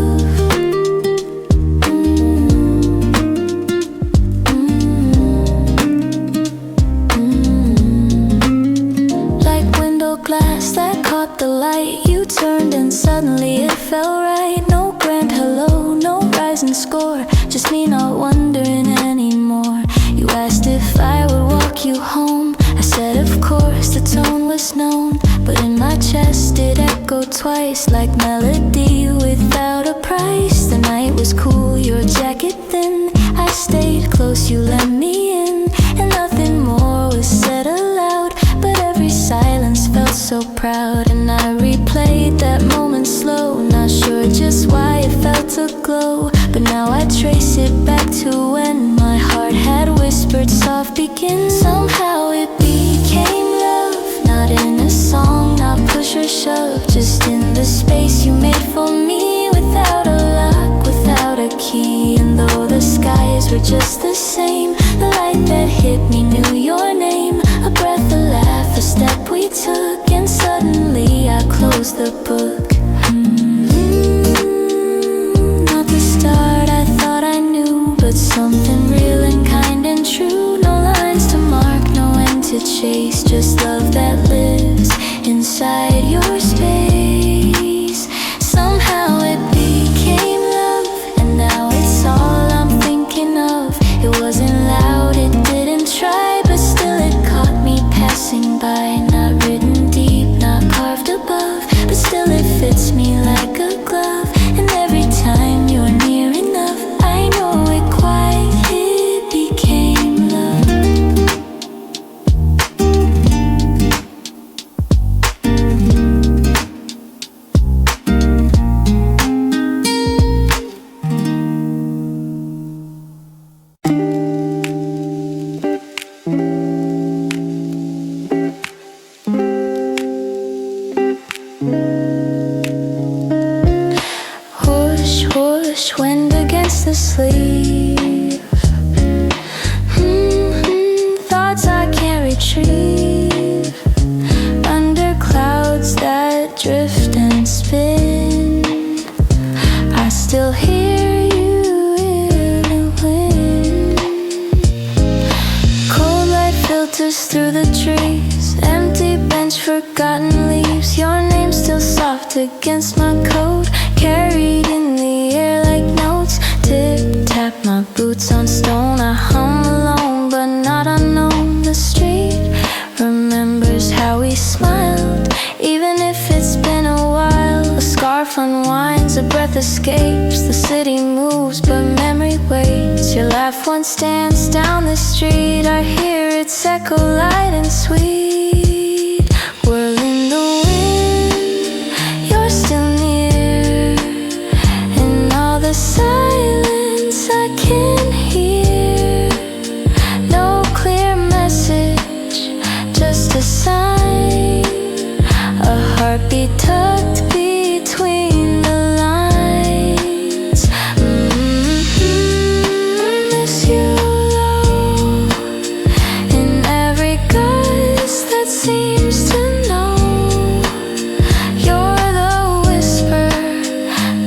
Like window glass that caught the light, you turned and suddenly it felt right. No grand hello, no rising score, just me not wondering anymore. You asked if I would walk you home, I said of course, the tone was known, but in my chest it echoed twice like melody without a price. The night was cool, your jacket thin, I stayed close, you let me in, and nothing more was said aloud, but every silence felt so proud. And I replayed that moment slow, not sure just why it felt a glow, but now I trace it back to when my heart had whispered soft begin. Somehow it became love, not in a song, not push or shove, just in the space you made for me, without a lock, without a key. And though the skies were just the same, the light that hit me knew your name. A breath, a laugh, a step we took, and suddenly I closed the book. Not the start I thought I knew, but something real and kind and true. No lines to mark, no end to chase, just love that lives inside your space. Somehow it became love, and now it's all I'm thinking of. It wasn't loud, it didn't try, but still it caught me passing by. Not written deep, not carved above, but still it fits me like a glove. And every time you're near enough, I know it quite became love. Whoosh, whoosh, wind against the sleeve. Thoughts I can't retrieve, under clouds that drift and spin. I still hear you in the wind. Cold light filters through the trees, empty bench, forgotten leaves. Your name still soft against my coat, carried in the air like notes. Tip tap, my boots on stone. I hum alone, but not unknown. The street remembers how we smiled, even if it's been a while. A scarf unwinds, a breath escapes. The city moves, but memory waits. Your laugh once danced down the street. I hear its echo light and sweet. Whirl in the wind, you're still near, and all the silence I can hear. No clear message, just a sign, a heartbeat tucked between the lines. Miss you alone, in every gust that seems to know. You're the whisper,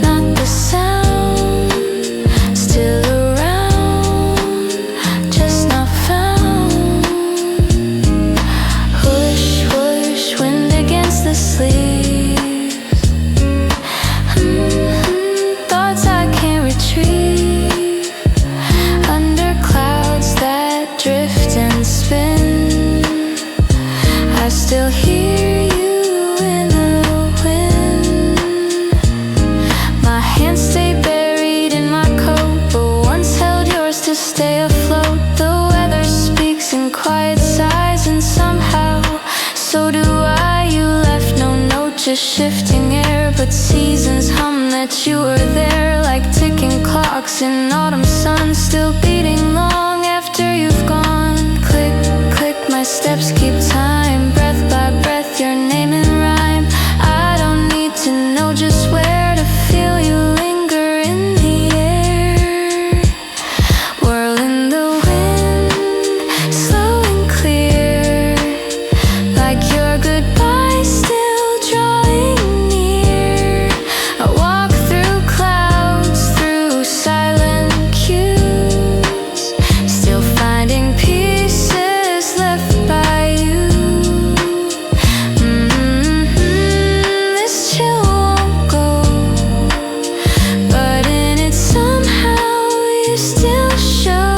not the sound. that you were there, like ticking clocks in autumn sun, still beating long after you've gone. Click, click, my steps keep time, breath by breath, your name in rhyme. I don't need to know just where to feel you linger in the air. Whirl in the wind, slow and clear, like your goodbye still drawing near. I walk through clouds, through silent cues, still finding pieces left by you. This chill won't go, but in it somehow you still show.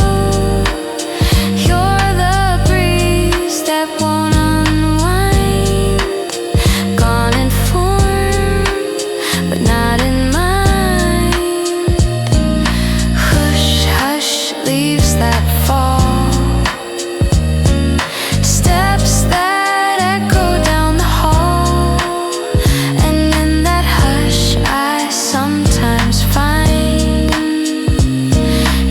You're the breeze that won't unwind, gone in form, but not in mind. Hush, hush, leaves that fall, steps that echo down the hall, and in that hush I sometimes find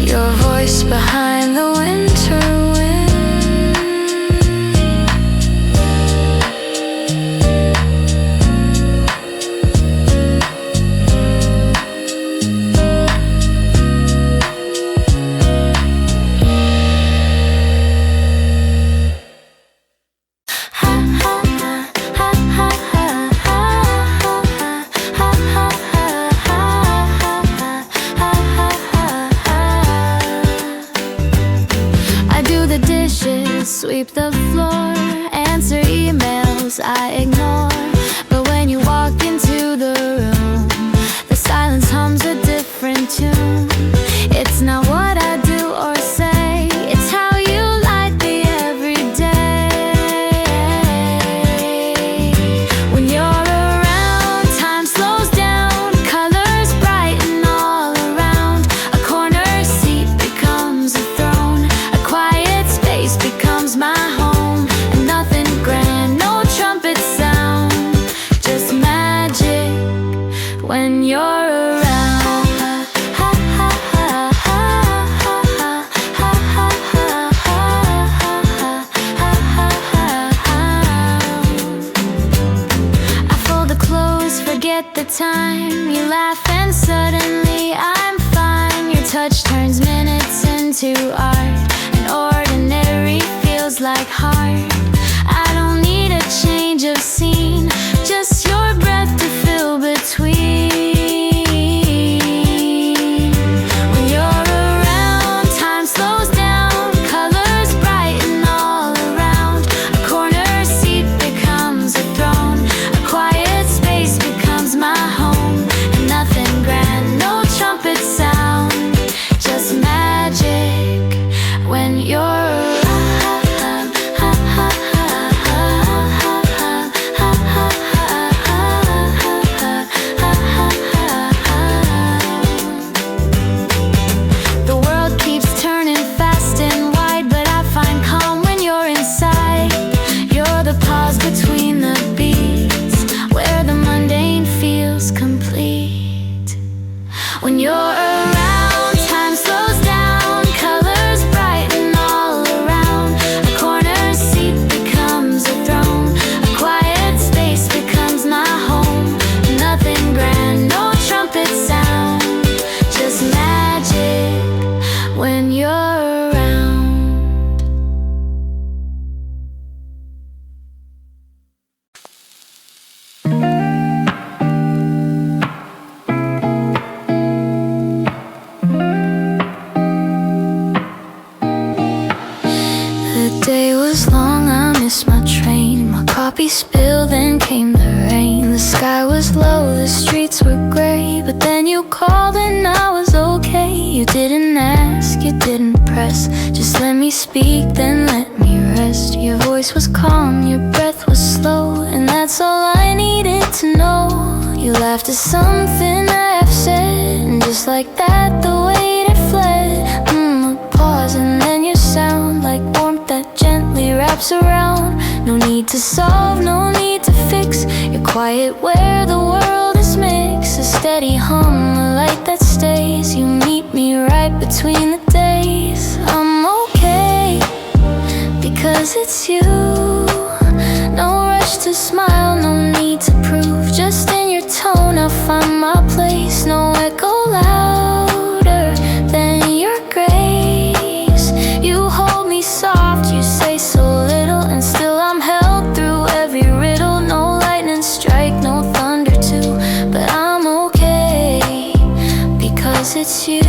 your voice behind the winter wind. I do the dishes, sweep the floor, answer emails I ignore. But when you walk into the room, the silence hums a different tune. It's not what I do or say, it's how you light the everyday. When you're around, time slows down, colors brighten all around. A corner seat becomes a throne, a quiet space becomes my home. And nothing grand, no trumpet sound, just magic when you're around. I fold the clothes, forget the time. You laugh and suddenly I'm fine. Your touch turns minutes into art, and ordinary feels like heart. I don't need a change of scene, just your breath to fill between. When you're around, time slows down, colors brighten all around. A corner seat becomes a throne, a quiet space becomes my home. And nothing grand, no trumpet sound, just magic when you're around. The world keeps turning fast and wide, but I find calm when you're inside. You're the pause between the beats, where the mundane feels complete. When you're around, time slows down, colors brighten all around. A corner seat becomes a throne, a quiet space becomes my home. Nothing grand, no trumpet sound, just magic when you're around. The day was long, I missed my train. My coffee spilled, then came the rain. The sky was low, the streets were gray, but then you called and I was okay. You didn't ask, you didn't press, just let me speak, then let me rest. Your voice was calm, your breath was slow, and that's all I needed to know. You laughed at something I have said, and just like that the weight had fled. A pause and then you sound like warmth that gently wraps around. No need to solve, no need to fix, you're quiet where the world is mixed. a steady hum, a light that stays. You meet me right between the days. I'm okay, because it's you. No rush to smile, no need to prove. Just in your tone I find my place. No echo louder than your grace. You hold me soft, you say so little, and still I'm held through every riddle. No lightning strike, no thunder too, but I'm okay, because it's you.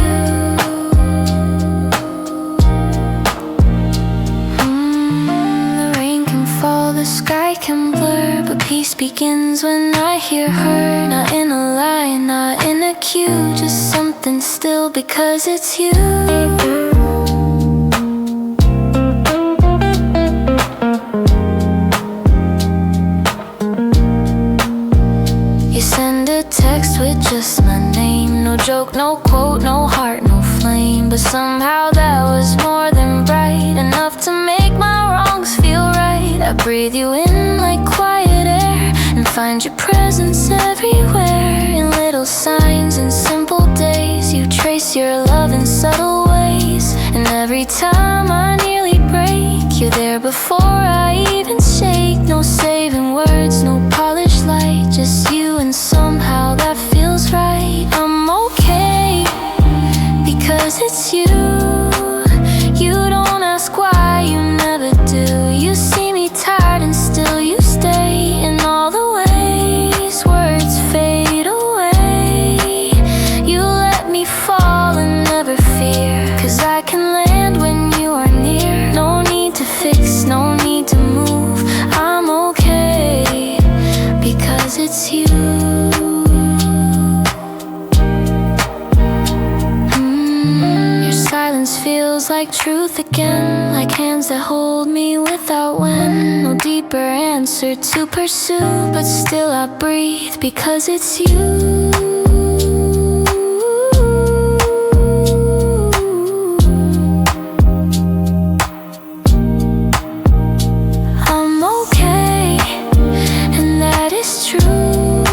The sky can blur, but peace begins when I hear her. Not in a line, not in a queue, just something still, because it's you. You send a text with just my name. No joke, no quote, no heart, no flame, but somehow that was more than bright enough to make my wrongs feel right. I breathe you in like quiet air, and find your presence everywhere. In little signs and simple days, you trace your love in subtle ways. And every time I nearly break, you're there before I even shake. No saving words, no polished light, just you, and somehow that feels right. I'm okay, because it's you. You don't ask why, you never do. You see me tired and still you stay. In all the ways words fade away, you let me fall and never fear, 'cause I can land when you are near. No need to fix, no need to move. I'm okay, because it's you. Your silence feels like truth again, like hands that hold me without when. No deeper answer to pursue, but still I breathe, because it's you. I'm okay, and that is true.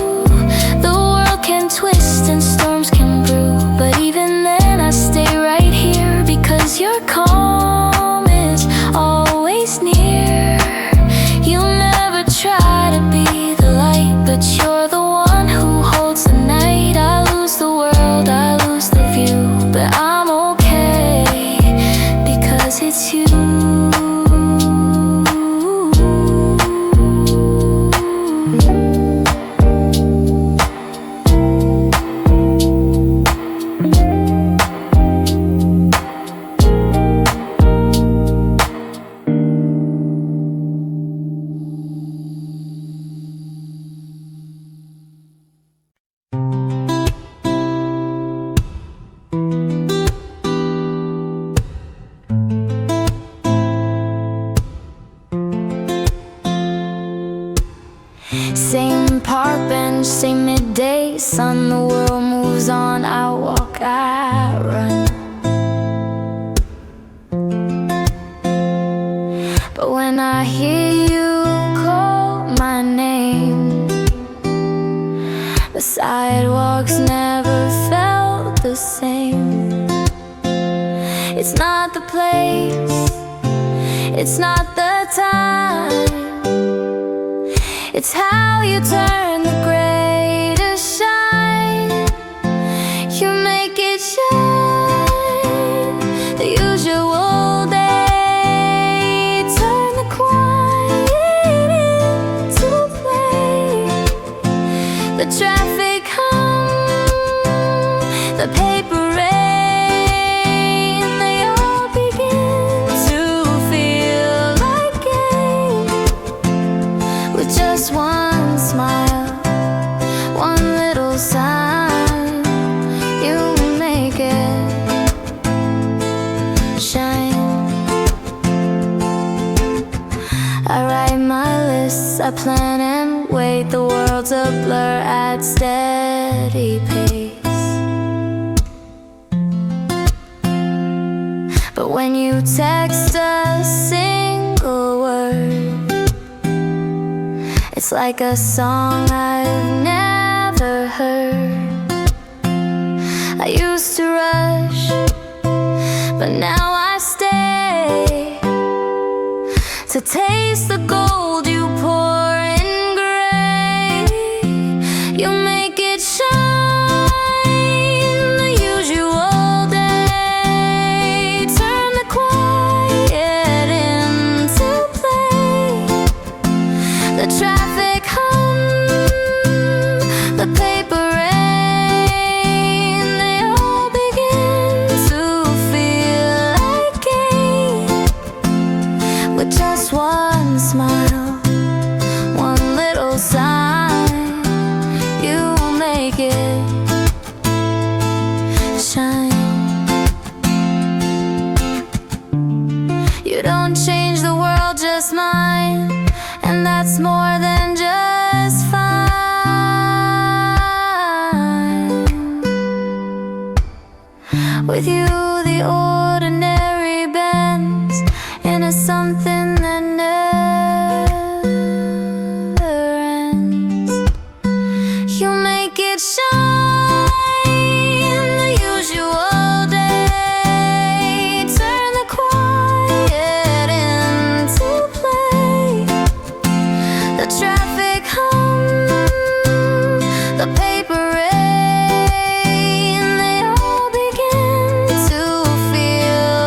The world can twist and storms can brew, but even then I stay right here, because your calm is always near. You never try to be the light, but you're the one who holds the night. I lose the world, I lose the view, but I'm okay, because it's you. Same park bench, same midday sun. The world moves on, I walk, I run. But when I hear you call my name, the sidewalks never felt the same. It's not the place, it's not the time, it's how you turn the gray to shine. You make it shine. The usual day, turn the quiet into play. The traffic hum, the paper rain, they all begin to feel like game. With just one smile, one little sign, you make it shine. I write my lists, I plan and wait. The world's a blur at steady pace. But when you text a single word, it's like a song I've never heard. used to rush, but now I stay to taste the gold you pour in gray. You make it shine the usual day. Turn the quiet into play. The traffic hum, the paper rain, they all begin to feel like game. With just one smile, one little sign, you make it shine. You don't change the world, just mine, and that's more than just fine. With you, the ordinary bends into something that never ends. You make it shine the usual day. Turn the quiet into play. The traffic hum, the paper rain, they all begin to feel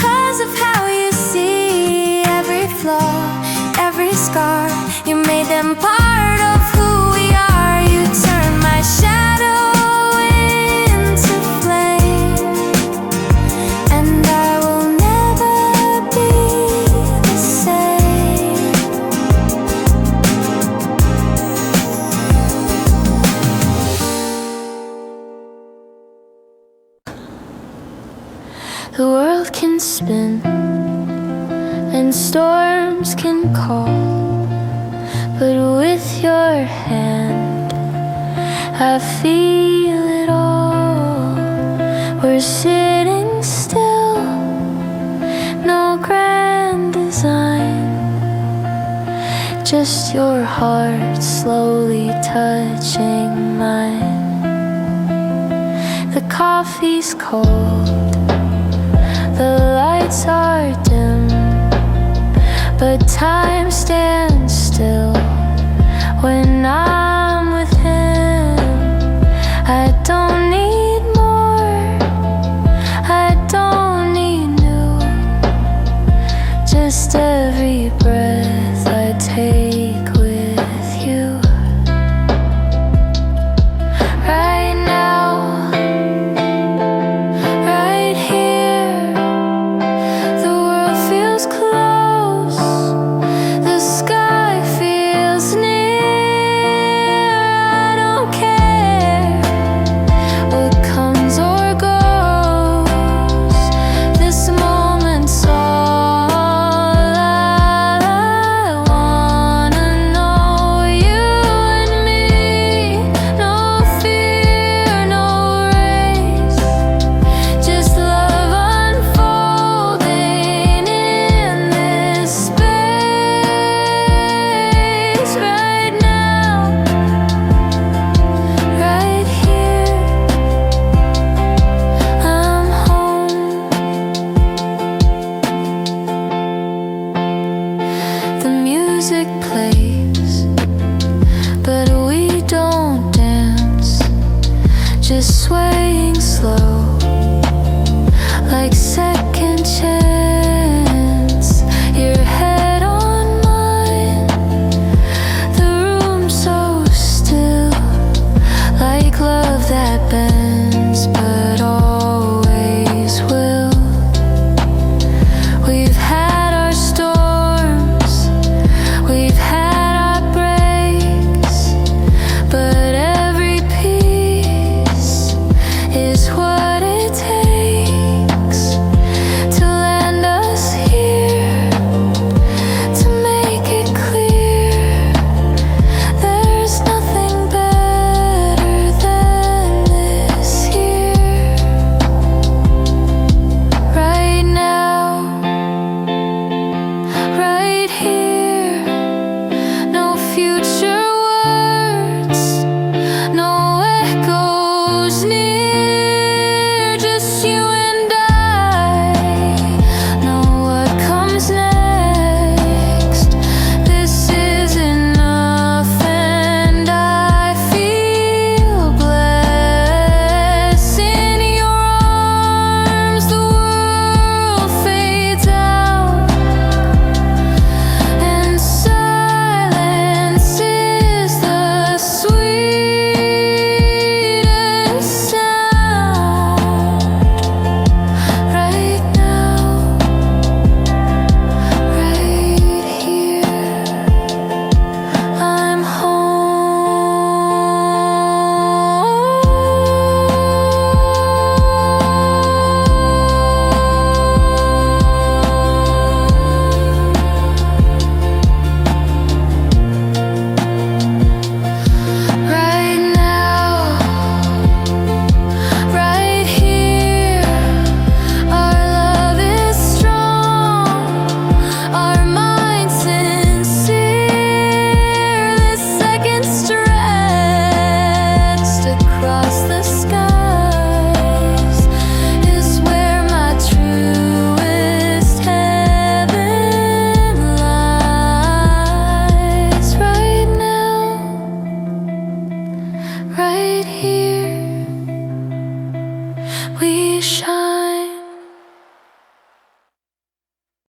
because of how you see every flaw, every scar. You made them part of who we are. You turned my shadow into flame, and I will never be the same. The world can spin and storms can call, but with your hand I feel it all. We're sitting still, no grand design, just your heart slowly touching mine. The coffee's cold, the lights are dim, but time stands still when I'm with him. I don't need more, I don't need new, just every breath I take with you. Right now, right here, the world feels close, the sky feels near.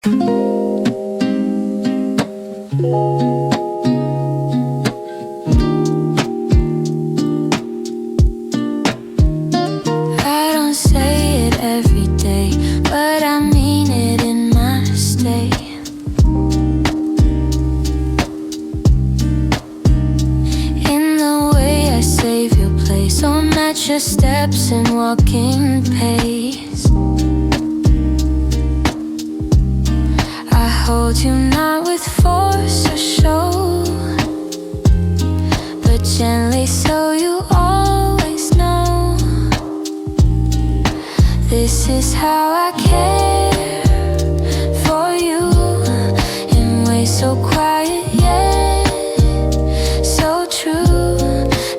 I don't say it every day, but I mean it in my state. In the way I save your place, I'll match your steps and walking pace. I hold you not with force or show, but gently so you always know. This is how I care for you, in ways so quiet yet so true.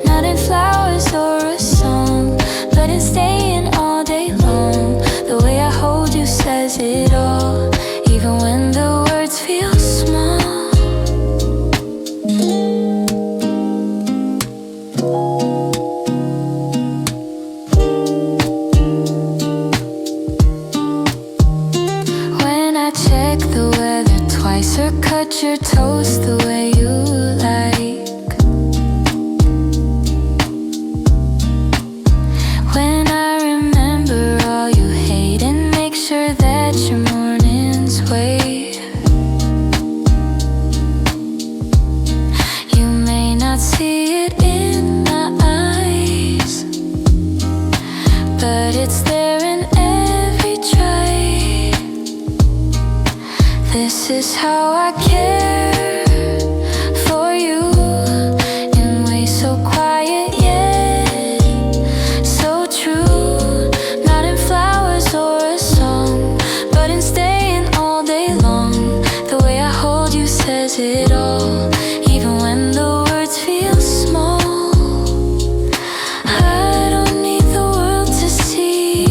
Not in flowers or a song, but in staying all day long. The way I hold you says it all, even when the words feel small. When I check the weather twice or cut your toast the way you like. When I remember all you hate and make sure that your mornings wait. You may not see it in my eyes, but it's there in every try. This is how I care for you, in ways so quiet yet so true. Not in flowers or a song, but in staying all day long. The way I hold you says it all, even when the words feel small. I don't need the world to see.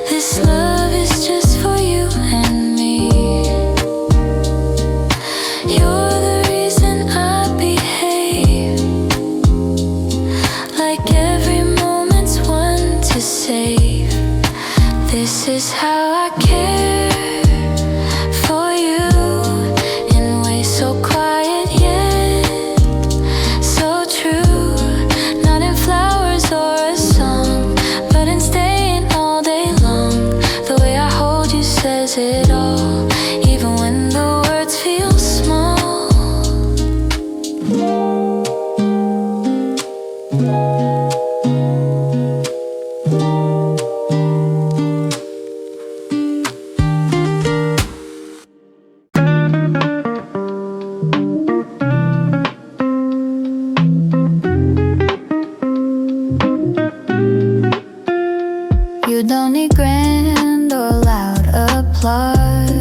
This love is just for you and me. You're the reason I behave, like every moment's one to save. This is how I care for you, in ways so quiet yet so true. Not in flowers or a song, but in staying all day long. The way I hold you says it all, even when the words feel small. You don't need grand or loud applause.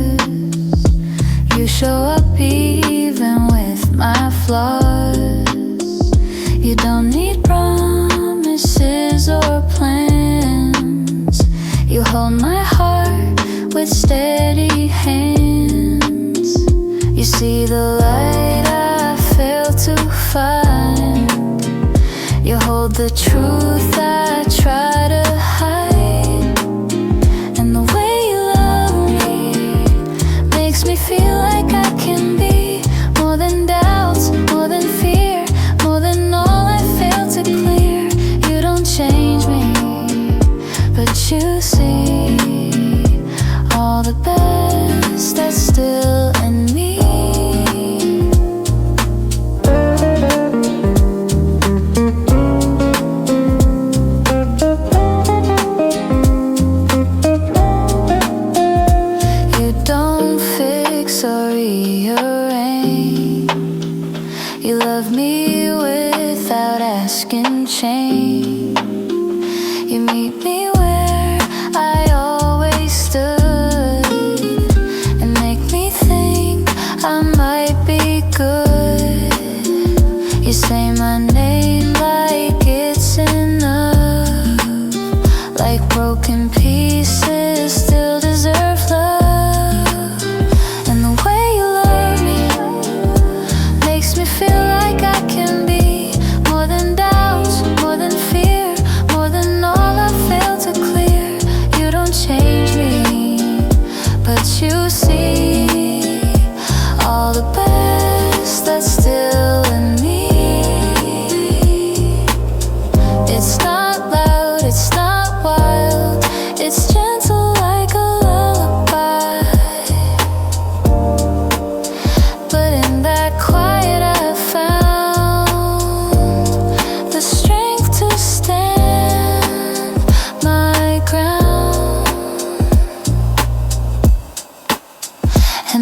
You show up even with my flaws. You don't need promises or plans. You hold my heart with steady hands. You see the light I fail to find. You hold the truth I try to hide. And the way you love me makes me feel like I can be more than doubts, more than fear, more than all I fail to clear. You don't change me, but you see all the best that's still in me.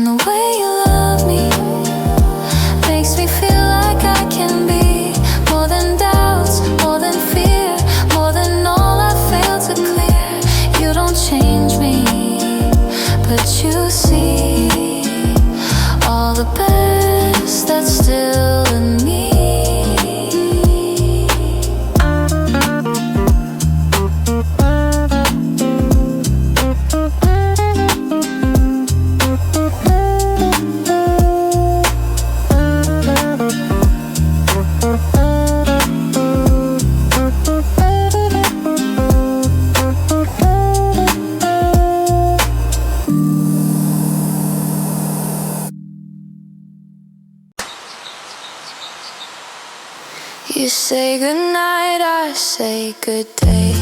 And the way you love me makes me feel like I can be more than doubts, more than fear, more than all I failed to clear. You don't change me, but you see all the best that's still in me. You say goodnight, I say good day.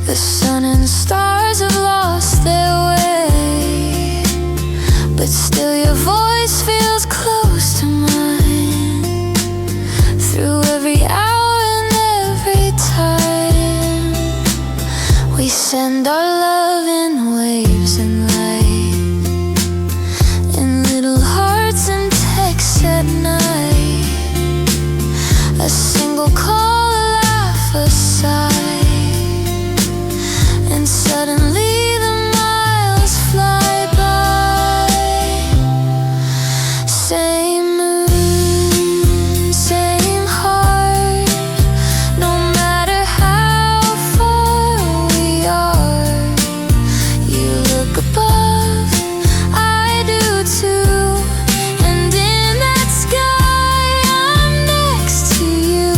The sun and stars have lost their way, but still your voice feels close to mine. Through every hour and every time, we send our love in waves and light, in little hearts and texts at night. A single call, a laugh, a sigh, and suddenly the miles fly by. Same moon, same heart, no matter how far we are. You look above, I do too, and in that sky I'm next to you.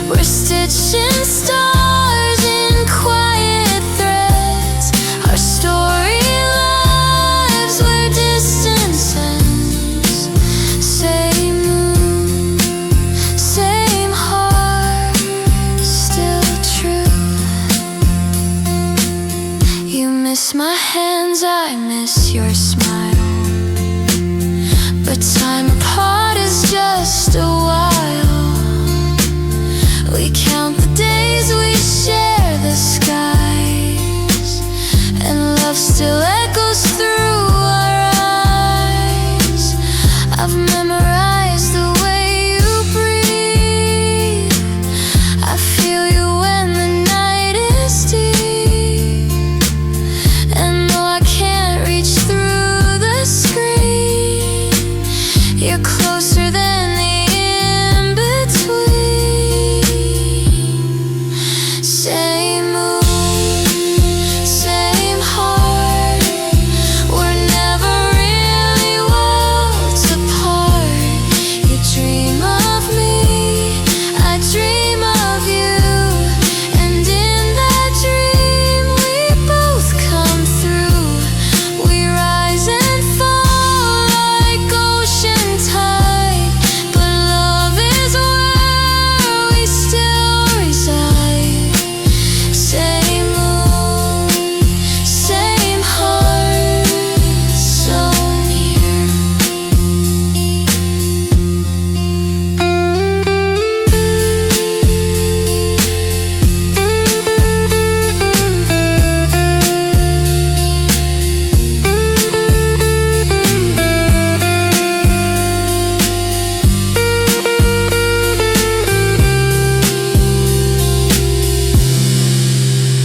We're stitching stars in quiet threads. Our story lives where distance ends. Same moon, same heart, still true. You miss my hands, I miss your smile, but time apart is just a while. We count the days, we share the skies, and love still echoes through our eyes. I've memorized the way you breathe. I feel you when the night is deep, and though I can't reach through the screen, you're closer than the in-between. Same moon, same heart, we're never really worlds apart. You dream of me, I dream of you, and in that dream we both come through. We rise and fall like ocean tide, but love is where we still reside. Same moon, same heart, so near.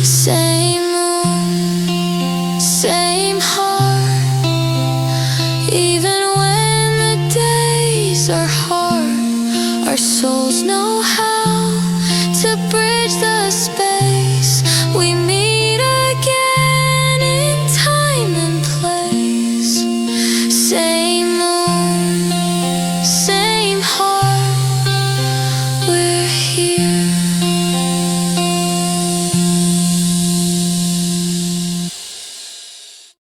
Same moon, same heart, even when the days are hard, our souls know